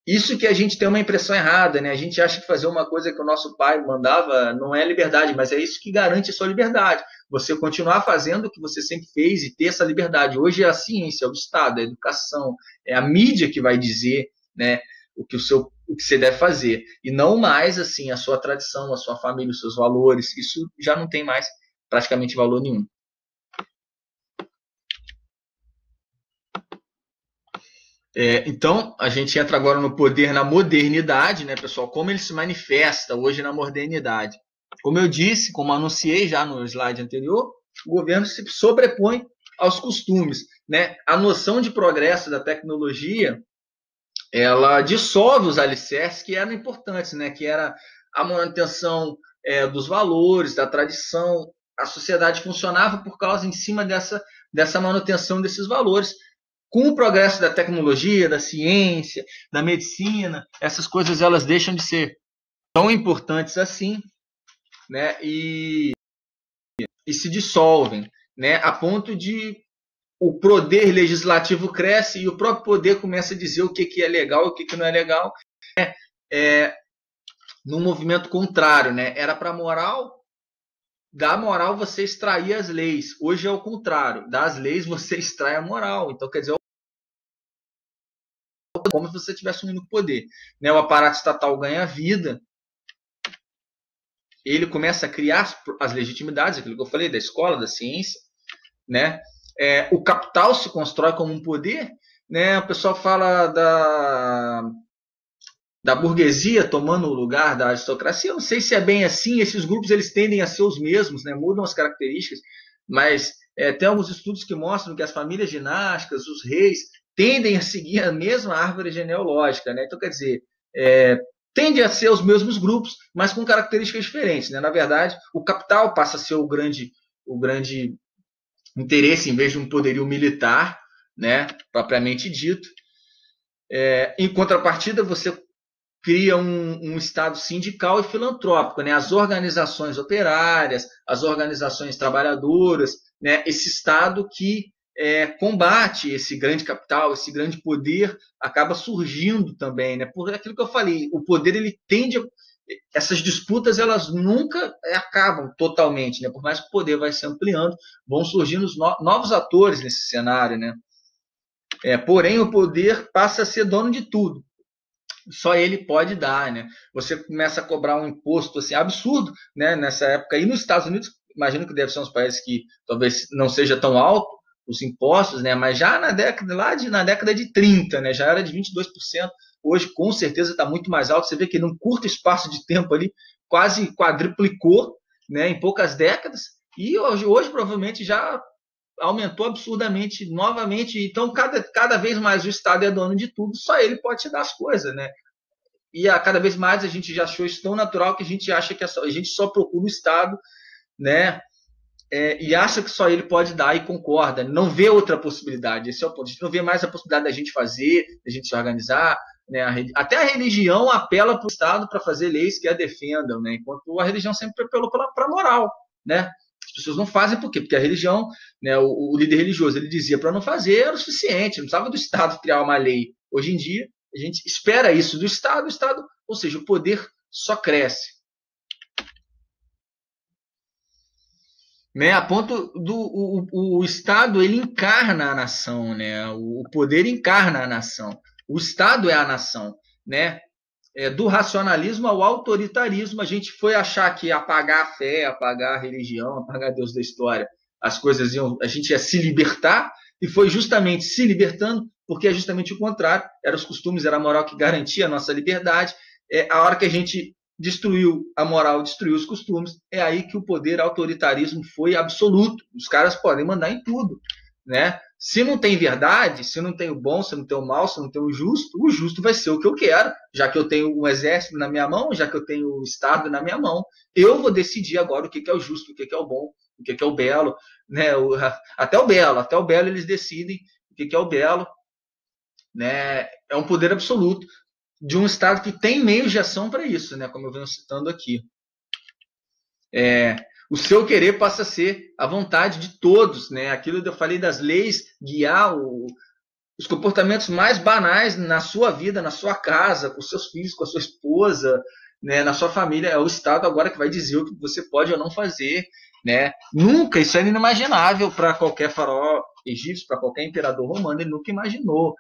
Isso que a gente tem uma impressão errada, né? A gente acha que fazer uma coisa que o nosso pai mandava não é liberdade, mas é isso que garante a sua liberdade. Você continuar fazendo o que você sempre fez e ter essa liberdade. Hoje é a ciência, é o Estado, é a educação, é a mídia que vai dizer, né, o que você deve fazer. E não mais assim a sua tradição, a sua família, os seus valores. Isso já não tem mais praticamente valor nenhum. Então, a gente entra agora no poder na modernidade, né, pessoal? Como ele se manifesta hoje na modernidade. Como eu disse, como anunciei já no slide anterior, o governo se sobrepõe aos costumes, né? A noção de progresso da tecnologia, ela dissolve os alicerces que eram importantes, né? Que era a manutenção dos valores, da tradição. A sociedade funcionava por causa em cima dessa manutenção desses valores. Com o progresso da tecnologia, da ciência, da medicina, essas coisas elas deixam de ser tão importantes assim, né? E se dissolvem, né? A ponto de o poder legislativo cresce e o próprio poder começa a dizer o que é legal e o que não é legal. No movimento contrário, né? Era para da moral você extrair as leis. Hoje é o contrário. Das leis você extrai a moral. Então, quer dizer, como se você estivesse assumindo o poder. Né? O aparato estatal ganha vida, ele começa a criar as legitimidades, aquilo que eu falei, da escola, da ciência. Né? O capital se constrói como um poder. Né? O pessoal fala da burguesia tomando o lugar da aristocracia. Eu não sei se é bem assim. Esses grupos eles tendem a ser os mesmos, né? Mudam as características, mas tem alguns estudos que mostram que as famílias dinásticas, os reis, tendem a seguir a mesma árvore genealógica, né? Então, quer dizer, tende a ser os mesmos grupos, mas com características diferentes, né? Na verdade, o capital passa a ser o grande interesse em vez de um poderio militar, né? Propriamente dito. Em contrapartida, você cria um Estado sindical e filantrópico, né? As organizações operárias, as organizações trabalhadoras, né? Esse Estado que combate esse grande capital, esse grande poder, acaba surgindo também, né? Por aquilo que eu falei, o poder ele tende essas disputas elas nunca acabam totalmente, né? Por mais que o poder vai se ampliando, vão surgindo novos atores nesse cenário, né? Porém, o poder passa a ser dono de tudo. Só ele pode dar, né? Você começa a cobrar um imposto assim absurdo, né? Nessa época. E nos Estados Unidos, imagino que deve ser uns países que talvez não seja tão alto os impostos, né? Mas já na década de 30, né? Já era de 22%. Hoje, com certeza, está muito mais alto. Você vê que num curto espaço de tempo ali, quase quadruplicou, né? Em poucas décadas. E hoje provavelmente já aumentou absurdamente novamente. Então, cada vez mais o Estado é dono de tudo, só ele pode te dar as coisas, né? E cada vez mais a gente já achou isso tão natural que a gente acha que a gente só procura o Estado, né? E acha que só ele pode dar e concorda, não vê outra possibilidade. Esse é o ponto. A gente não vê mais a possibilidade da gente fazer, da gente se organizar. Né? Até a religião apela para o Estado para fazer leis que a defendam, né? Enquanto a religião sempre apelou para a moral, né? As pessoas não fazem por quê? Porque a religião, né, o líder religioso, ele dizia para não fazer, era o suficiente, não precisava do Estado criar uma lei. Hoje em dia, a gente espera isso do Estado, ou seja, o poder só cresce. né? A ponto do o Estado ele encarna a nação, né? O poder encarna a nação. O Estado é a nação, né? Do racionalismo ao autoritarismo, a gente foi achar que apagar a fé, apagar a religião, apagar Deus da história, as coisas iam, a gente ia se libertar, e foi justamente se libertando, porque é justamente o contrário, eram os costumes, era a moral que garantia a nossa liberdade. A hora que a gente destruiu a moral, destruiu os costumes, é aí que o poder autoritarismo foi absoluto. Os caras podem mandar em tudo, né? Se não tem verdade, se não tem o bom, se não tem o mal, se não tem o justo vai ser o que eu quero, já que eu tenho um exército na minha mão, já que eu tenho o Estado na minha mão, eu vou decidir agora o que é o justo, o que é o bom, o que é o belo, né? Até o belo eles decidem o que é o belo, né? É um poder absoluto de um Estado que tem meios de ação para isso, né? Como eu venho citando aqui. O seu querer passa a ser a vontade de todos, né? Aquilo que eu falei das leis guiar os comportamentos mais banais na sua vida, na sua casa, com seus filhos, com a sua esposa, né? Na sua família. É o Estado agora que vai dizer o que você pode ou não fazer, né? Nunca, isso era inimaginável para qualquer faraó egípcio, para qualquer imperador romano, ele nunca imaginou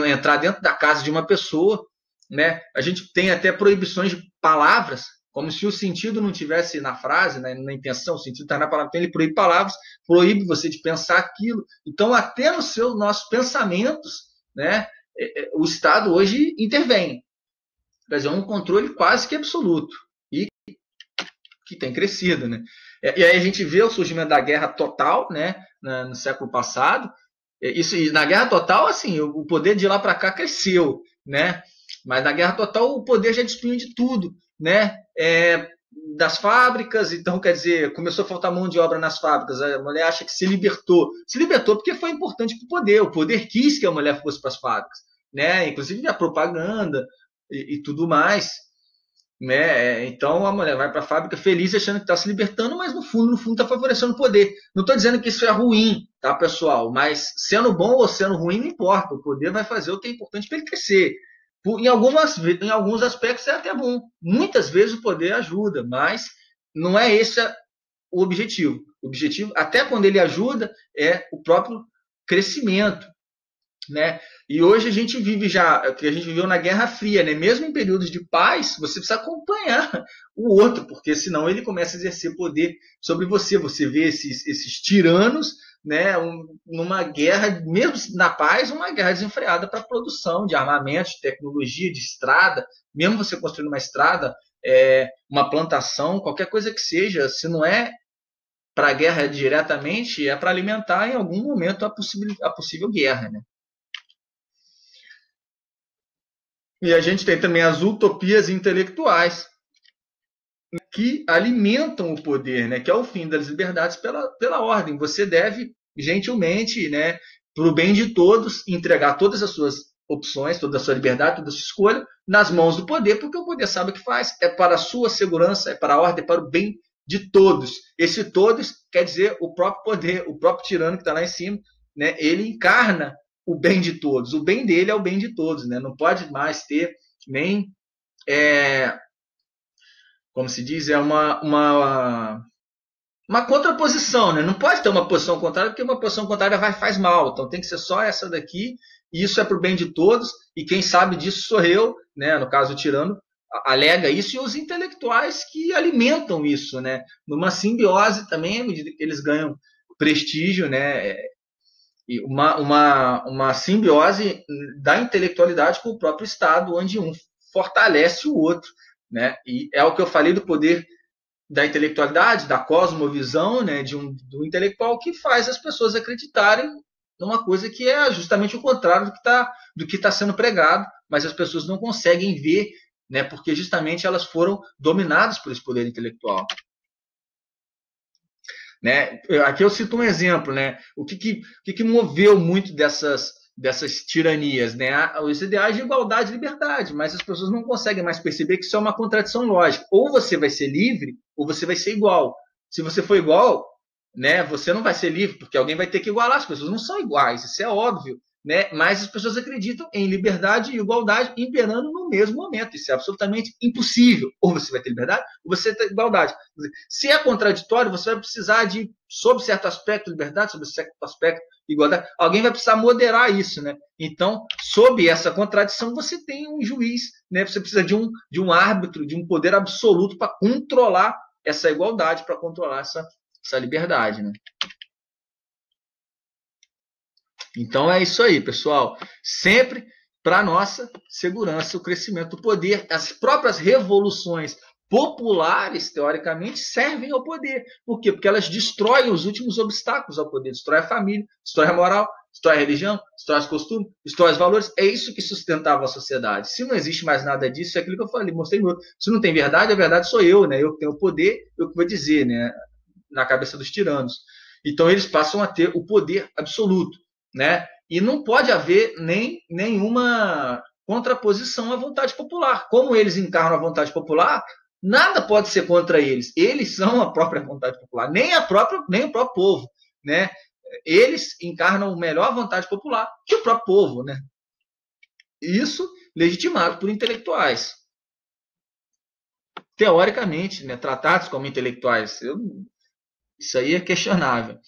entrar dentro da casa de uma pessoa, né? A gente tem até proibições de palavras, como se o sentido não tivesse na frase, né, na intenção, o sentido está na palavra. Então ele proíbe palavras, proíbe você de pensar aquilo. Então até nos nossos pensamentos, né, o Estado hoje intervém. Quer dizer, é um controle quase que absoluto e que tem crescido, né? E aí a gente vê o surgimento da guerra total, né, no século passado. Isso, e na guerra total, assim, o poder de lá para cá cresceu, né? Mas na guerra total o poder já dispunha de tudo, né? Das fábricas, então quer dizer, começou a faltar mão de obra nas fábricas, a mulher acha que se libertou porque foi importante para o poder quis que a mulher fosse para as fábricas, né? Inclusive a propaganda e tudo mais, né? Então a mulher vai para a fábrica feliz achando que está se libertando, mas no fundo está favorecendo o poder. Não estou dizendo que isso é ruim, tá, pessoal? Mas sendo bom ou sendo ruim não importa, o poder vai fazer o que é importante para ele crescer. Em alguns aspectos é até bom. Muitas vezes o poder ajuda, mas não é esse o objetivo. O objetivo, até quando ele ajuda, é o próprio crescimento, né? E hoje a gente vive já, que a gente viveu na Guerra Fria, né? Mesmo em períodos de paz, você precisa acompanhar o outro, porque senão ele começa a exercer poder sobre você. Você vê esses tiranos, né? Numa guerra, mesmo na paz, uma guerra desenfreada para a produção de armamentos, de tecnologia, de estrada. Mesmo você construindo uma estrada, uma plantação, qualquer coisa que seja, se não é para a guerra diretamente, é para alimentar em algum momento a possível guerra, né? E a gente tem também as utopias intelectuais que alimentam o poder, né? Que é o fim das liberdades pela ordem. Você deve, gentilmente, né, para o bem de todos, entregar todas as suas opções, toda a sua liberdade, toda a sua escolha nas mãos do poder, porque o poder sabe o que faz. É para a sua segurança, é para a ordem, é para o bem de todos. Esse todos quer dizer o próprio poder, o próprio tirano que está lá em cima, né? Ele encarna o bem de todos. O bem dele é o bem de todos, né? Não pode mais ter nem, como se diz, uma contraposição, né? Não pode ter uma posição contrária, porque uma posição contrária faz mal. Então tem que ser só essa daqui, e isso é para o bem de todos, e quem sabe disso sou eu, né? No caso o tirano alega isso, e os intelectuais que alimentam isso, né? Numa simbiose também, à medida que eles ganham prestígio, né? E uma simbiose da intelectualidade com o próprio Estado, onde um fortalece o outro, né? E é o que eu falei do poder da intelectualidade, da cosmovisão, né, do intelectual, que faz as pessoas acreditarem numa coisa que é justamente o contrário do que tá sendo pregado, mas as pessoas não conseguem ver, né, porque justamente elas foram dominadas por esse poder intelectual. Né? Aqui eu cito um exemplo, né? O que moveu muito dessas tiranias, né? Os ideais de igualdade e liberdade, mas as pessoas não conseguem mais perceber que isso é uma contradição lógica. Ou você vai ser livre, ou você vai ser igual. Se você for igual, né, você não vai ser livre, porque alguém vai ter que igualar. As pessoas não são iguais, isso é óbvio. né? Mas as pessoas acreditam em liberdade e igualdade imperando no mesmo momento. Isso é absolutamente impossível. Ou você vai ter liberdade, ou você vai ter igualdade. Se é contraditório, você vai precisar de, sob certo aspecto, liberdade, sob certo aspecto, igualdade. Alguém vai precisar moderar isso, né? Então, sob essa contradição, você tem um juiz, né? Você precisa de um árbitro, de um poder absoluto para controlar essa igualdade, para controlar essa liberdade, né? Então é isso aí, pessoal. Sempre para nossa segurança, o crescimento do poder, as próprias revoluções populares, teoricamente, servem ao poder. Por quê? Porque elas destroem os últimos obstáculos ao poder. Destrói a família, destrói a moral, destrói a religião, destrói os costumes, destrói os valores. É isso que sustentava a sociedade. Se não existe mais nada disso, é aquilo que eu falei, mostrei. Se não tem verdade, a verdade sou eu, né? Eu que tenho o poder, eu que vou dizer, né? Na cabeça dos tiranos. Então eles passam a ter o poder absoluto, né? E não pode haver nenhuma contraposição à vontade popular. Como eles encarnam a vontade popular, nada pode ser contra eles. Eles são a própria vontade popular, nem o próprio povo, né? Eles encarnam melhor a vontade popular que o próprio povo, né? Isso legitimado por intelectuais. Teoricamente, né, tratados como intelectuais. Isso aí é questionável.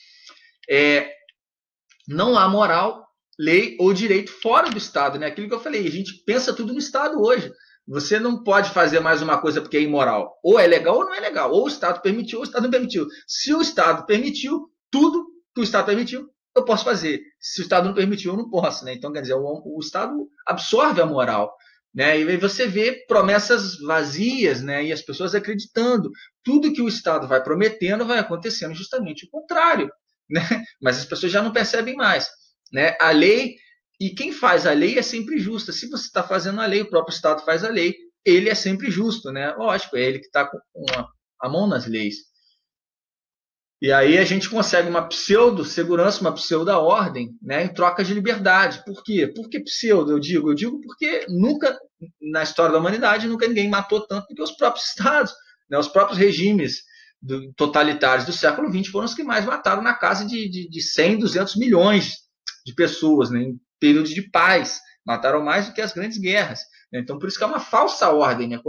Não há moral, lei ou direito fora do Estado, né? Aquilo que eu falei, a gente pensa tudo no Estado hoje. Você não pode fazer mais uma coisa porque é imoral. Ou é legal ou não é legal. Ou o Estado permitiu ou o Estado não permitiu. Se o Estado permitiu, tudo que o Estado permitiu, eu posso fazer. Se o Estado não permitiu, eu não posso, né? Então, quer dizer, o Estado absorve a moral, né? E aí você vê promessas vazias, né? E as pessoas acreditando. Tudo que o Estado vai prometendo vai acontecendo justamente o contrário, né? Mas as pessoas já não percebem mais, né? A lei, e quem faz a lei é sempre justa. Se você está fazendo a lei, o próprio Estado faz a lei, ele é sempre justo, né? Lógico, é ele que está com a mão nas leis. E aí a gente consegue uma pseudo-segurança, uma pseudo-ordem, né, em troca de liberdade. Por quê? Por que pseudo, eu digo? Eu digo porque nunca, na história da humanidade, nunca ninguém matou tanto do que os próprios estados, né, os próprios regimes totalitários do século XX foram os que mais mataram na casa de 100, 200 milhões de pessoas, né, em períodos de paz. Mataram mais do que as grandes guerras. Então, por isso que é uma falsa ordem. Né?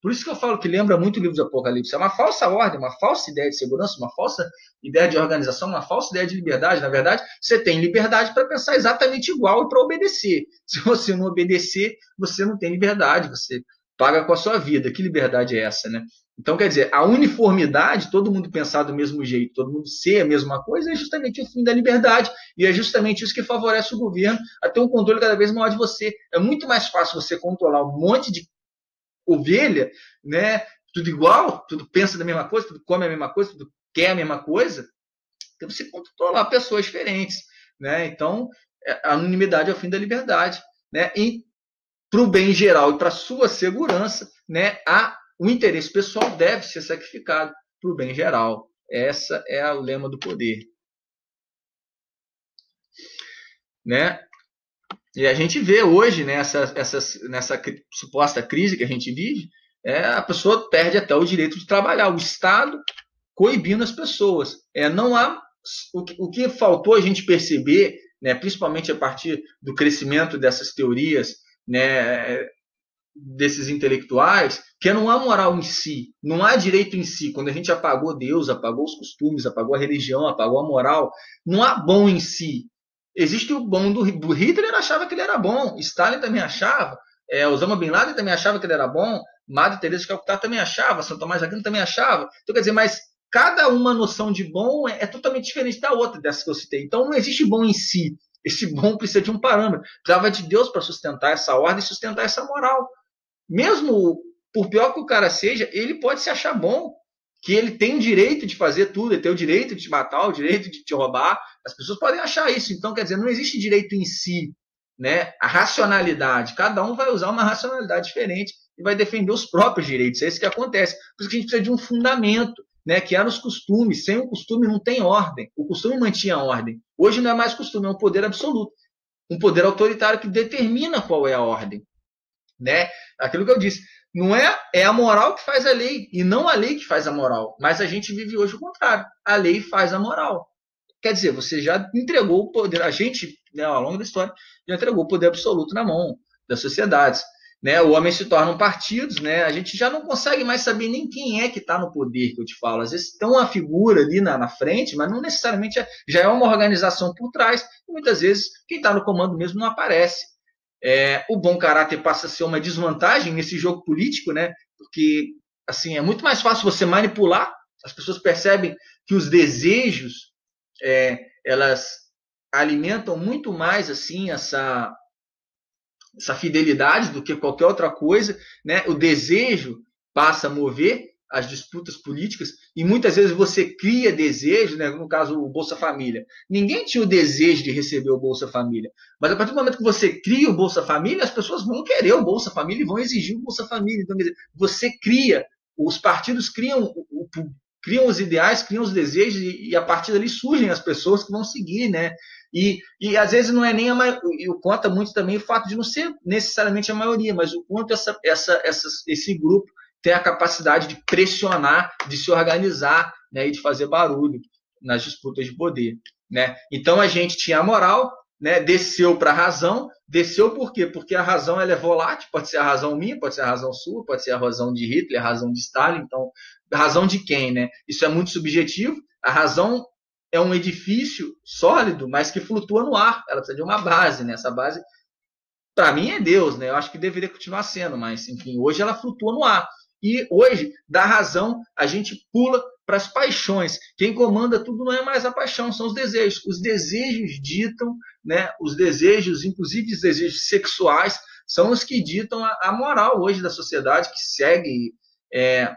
Por isso que eu falo que lembra muito o livro de Apocalipse. É uma falsa ordem, uma falsa ideia de segurança, uma falsa ideia de organização, uma falsa ideia de liberdade. Na verdade, você tem liberdade para pensar exatamente igual e para obedecer. Se você não obedecer, você não tem liberdade. Você paga com a sua vida. Que liberdade é essa, né? Então, quer dizer, a uniformidade, todo mundo pensar do mesmo jeito, todo mundo ser a mesma coisa, é justamente o fim da liberdade. E é justamente isso que favorece o governo a ter um controle cada vez maior de você. É muito mais fácil você controlar um monte de ovelha, né? Tudo igual, tudo pensa da mesma coisa, tudo come a mesma coisa, tudo quer a mesma coisa, que você controlar pessoas diferentes, né? Então, a anonimidade é o fim da liberdade, né? E para o bem geral e para a sua segurança, né? O interesse pessoal deve ser sacrificado para o bem geral. Essa é o lema do poder, né? E a gente vê hoje, né, nessa suposta crise que a gente vive, a pessoa perde até o direito de trabalhar. O Estado coibindo as pessoas. Não há o que faltou a gente perceber, né, principalmente a partir do crescimento dessas teorias, né, desses intelectuais, que não há moral em si, não há direito em si. Quando a gente apagou Deus, apagou os costumes, apagou a religião, apagou a moral, não há bom em si. Existe o bom do Hitler, achava que ele era bom, Stalin também achava, Osama Bin Laden também achava que ele era bom, Madre Teresa de Calcutá também achava, São Tomás de Aquino também achava. Então, quer dizer, mas cada uma noção de bom é totalmente diferente da outra, dessas que eu citei. Então, não existe bom em si. Esse bom precisa de um parâmetro. Precisava de Deus para sustentar essa ordem e sustentar essa moral. Mesmo por pior que o cara seja, ele pode se achar bom, que ele tem o direito de fazer tudo, ele tem o direito de te matar, o direito de te roubar. As pessoas podem achar isso. Então, quer dizer, não existe direito em si, né? A racionalidade, cada um vai usar uma racionalidade diferente e vai defender os próprios direitos. É isso que acontece. Por isso que a gente precisa de um fundamento, né? Que eram os costumes. Sem o costume não tem ordem. O costume mantinha a ordem. Hoje não é mais costume, é um poder absoluto. Um poder autoritário que determina qual é a ordem, né? Aquilo que eu disse, não é a moral que faz a lei, e não a lei que faz a moral, mas a gente vive hoje o contrário, a lei faz a moral. Quer dizer, você já entregou o poder, a gente né, ao longo da história, já entregou o poder absoluto na mão das sociedades. Né? O homem se tornam partidos, né? A gente já não consegue mais saber nem quem é que está no poder, que eu te falo. Às vezes tem uma figura ali na frente, mas não necessariamente já é uma organização por trás, e muitas vezes quem está no comando mesmo não aparece. O bom caráter passa a ser uma desvantagem nesse jogo político, né? Porque assim, é muito mais fácil você manipular, as pessoas percebem que os desejos elas alimentam muito mais assim essa fidelidade do que qualquer outra coisa, né? O desejo passa a mover as disputas políticas e muitas vezes você cria desejo, né? No caso o Bolsa Família. Ninguém tinha o desejo de receber o Bolsa Família, mas a partir do momento que você cria o Bolsa Família, as pessoas vão querer o Bolsa Família e vão exigir o Bolsa Família. Então, você cria, os partidos criam os ideais, criam os desejos e a partir dali surgem as pessoas que vão seguir, né? E às vezes não é nem a maioria, e conta muito também o fato de não ser necessariamente a maioria, mas o quanto esse grupo tem a capacidade de pressionar, de se organizar, né, e de fazer barulho nas disputas de poder. Né? Então a gente tinha a moral, né, desceu para a razão, desceu por quê? Porque a razão ela é volátil, pode ser a razão minha, pode ser a razão sua, pode ser a razão de Hitler, a razão de Stalin, então, a razão de quem? Né? Isso é muito subjetivo, a razão é um edifício sólido, mas que flutua no ar. Ela precisa de uma base, né? Essa base, para mim, é Deus, né? Eu acho que deveria continuar sendo, mas, enfim, hoje ela flutua no ar. E hoje, da razão, a gente pula para as paixões. Quem comanda tudo não é mais a paixão, são os desejos. Os desejos ditam, né? Os desejos, inclusive os desejos sexuais, são os que ditam a moral hoje da sociedade, que segue. A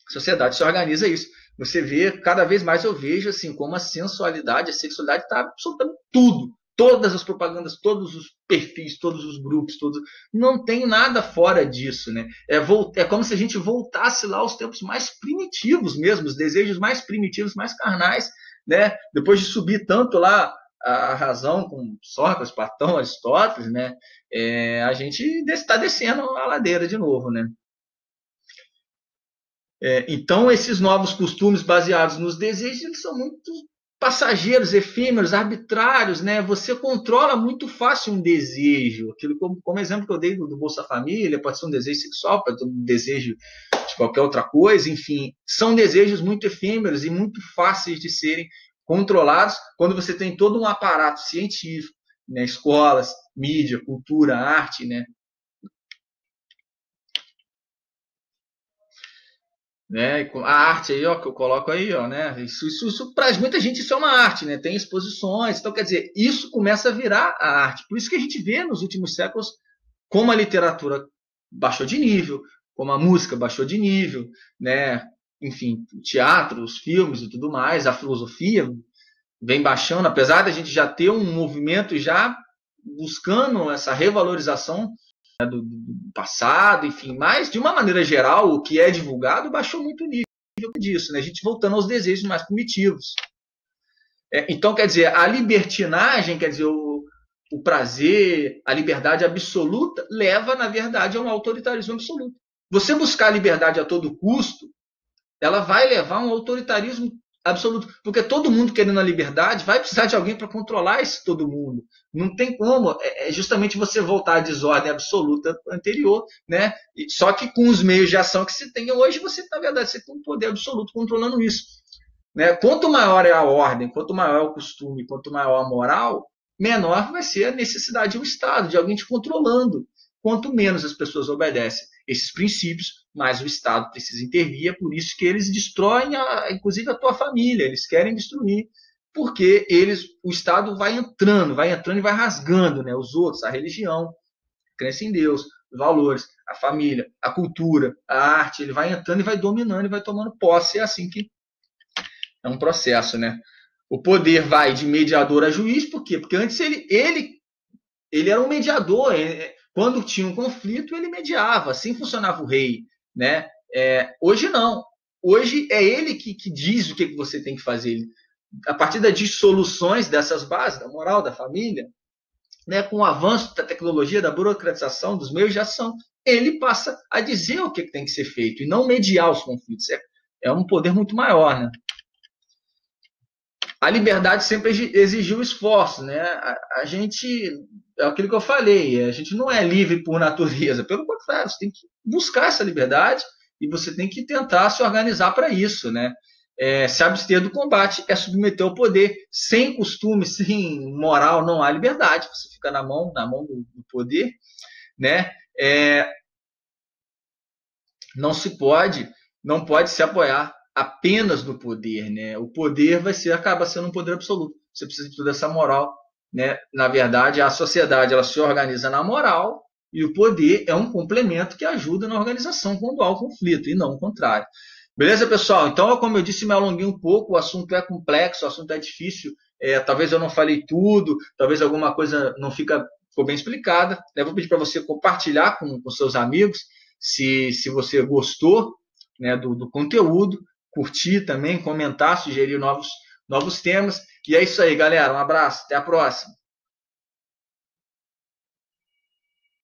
sociedade se organiza isso. Você vê, cada vez mais eu vejo assim, como a sensualidade, a sexualidade está absolutamente tudo. Todas as propagandas, todos os perfis, todos os grupos, não tem nada fora disso. Né? É como se a gente voltasse lá aos tempos mais primitivos mesmo, os desejos mais primitivos, mais carnais. Né? Depois de subir tanto lá a razão com Sócrates, Platão, Aristóteles, né? A gente está descendo a ladeira de novo. Né? Então, esses novos costumes baseados nos desejos, eles são muito passageiros, efêmeros, arbitrários, né? Você controla muito fácil um desejo. Aquilo como exemplo que eu dei do Bolsa Família, pode ser um desejo sexual, pode ser um desejo de qualquer outra coisa, enfim. São desejos muito efêmeros e muito fáceis de serem controlados quando você tem todo um aparato científico, né? Escolas, mídia, cultura, arte, né? Né? A arte aí, ó, que eu coloco aí, ó, né? Isso para muita gente isso é uma arte, né? Tem exposições, então quer dizer, isso começa a virar a arte. Por isso que a gente vê nos últimos séculos como a literatura baixou de nível, como a música baixou de nível, né? Enfim, o teatro, os filmes e tudo mais, a filosofia vem baixando, apesar da gente já ter um movimento já buscando essa revalorização do passado, enfim, mas de uma maneira geral, o que é divulgado baixou muito o nível disso, né? A gente voltando aos desejos mais primitivos. Então, quer dizer, a libertinagem, quer dizer, o prazer, a liberdade absoluta, leva, na verdade, a um autoritarismo absoluto. Você buscar a liberdade a todo custo, ela vai levar a um autoritarismo absoluto, porque todo mundo querendo a liberdade vai precisar de alguém para controlar esse todo mundo. Não tem como, é justamente você voltar à desordem absoluta anterior, né? Só que com os meios de ação que se tem hoje, você, na verdade, você tem um poder absoluto controlando isso. Né? Quanto maior é a ordem, quanto maior é o costume, quanto maior a moral, menor vai ser a necessidade de um Estado, de alguém te controlando. Quanto menos as pessoas obedecem esses princípios, mais o Estado precisa intervir. É por isso que eles destroem, inclusive, a tua família. Eles querem destruir, porque o Estado vai entrando e vai rasgando, né, os outros, a religião, a crença em Deus, os valores, a família, a cultura, a arte. Ele vai entrando e vai dominando e vai tomando posse. É assim que é um processo, né? O poder vai de mediador a juiz, por quê? Porque antes ele era um mediador. Quando tinha um conflito, ele mediava. Assim funcionava o rei, né? Hoje não. Hoje é ele que diz o que você tem que fazer. A partir das dissoluções dessas bases, da moral, da família, né, com o avanço da tecnologia, da burocratização, dos meios de ação, ele passa a dizer o que tem que ser feito e não mediar os conflitos. É um poder muito maior, né? a liberdade sempre exigiu esforço, né? A gente, é aquilo que eu falei, a gente não é livre por natureza, pelo contrário, você tem que buscar essa liberdade e você tem que tentar se organizar para isso, né? Se abster do combate é submeter ao poder, sem costume, sem moral, não há liberdade, você fica na mão do poder, né? Não pode se apoiar apenas no poder, né? O poder acaba sendo um poder absoluto. Você precisa de toda essa moral, né? Na verdade, a sociedade ela se organiza na moral e o poder é um complemento que ajuda na organização quando há o conflito e não o contrário. Beleza, pessoal? Então, como eu disse, me alonguei um pouco. O assunto é complexo, o assunto é difícil. Talvez eu não falei tudo, talvez alguma coisa não ficou bem explicada. Eu vou pedir para você compartilhar com seus amigos se você gostou, né, do conteúdo, curtir também, comentar, sugerir novos temas. E é isso aí, galera. Um abraço, até a próxima.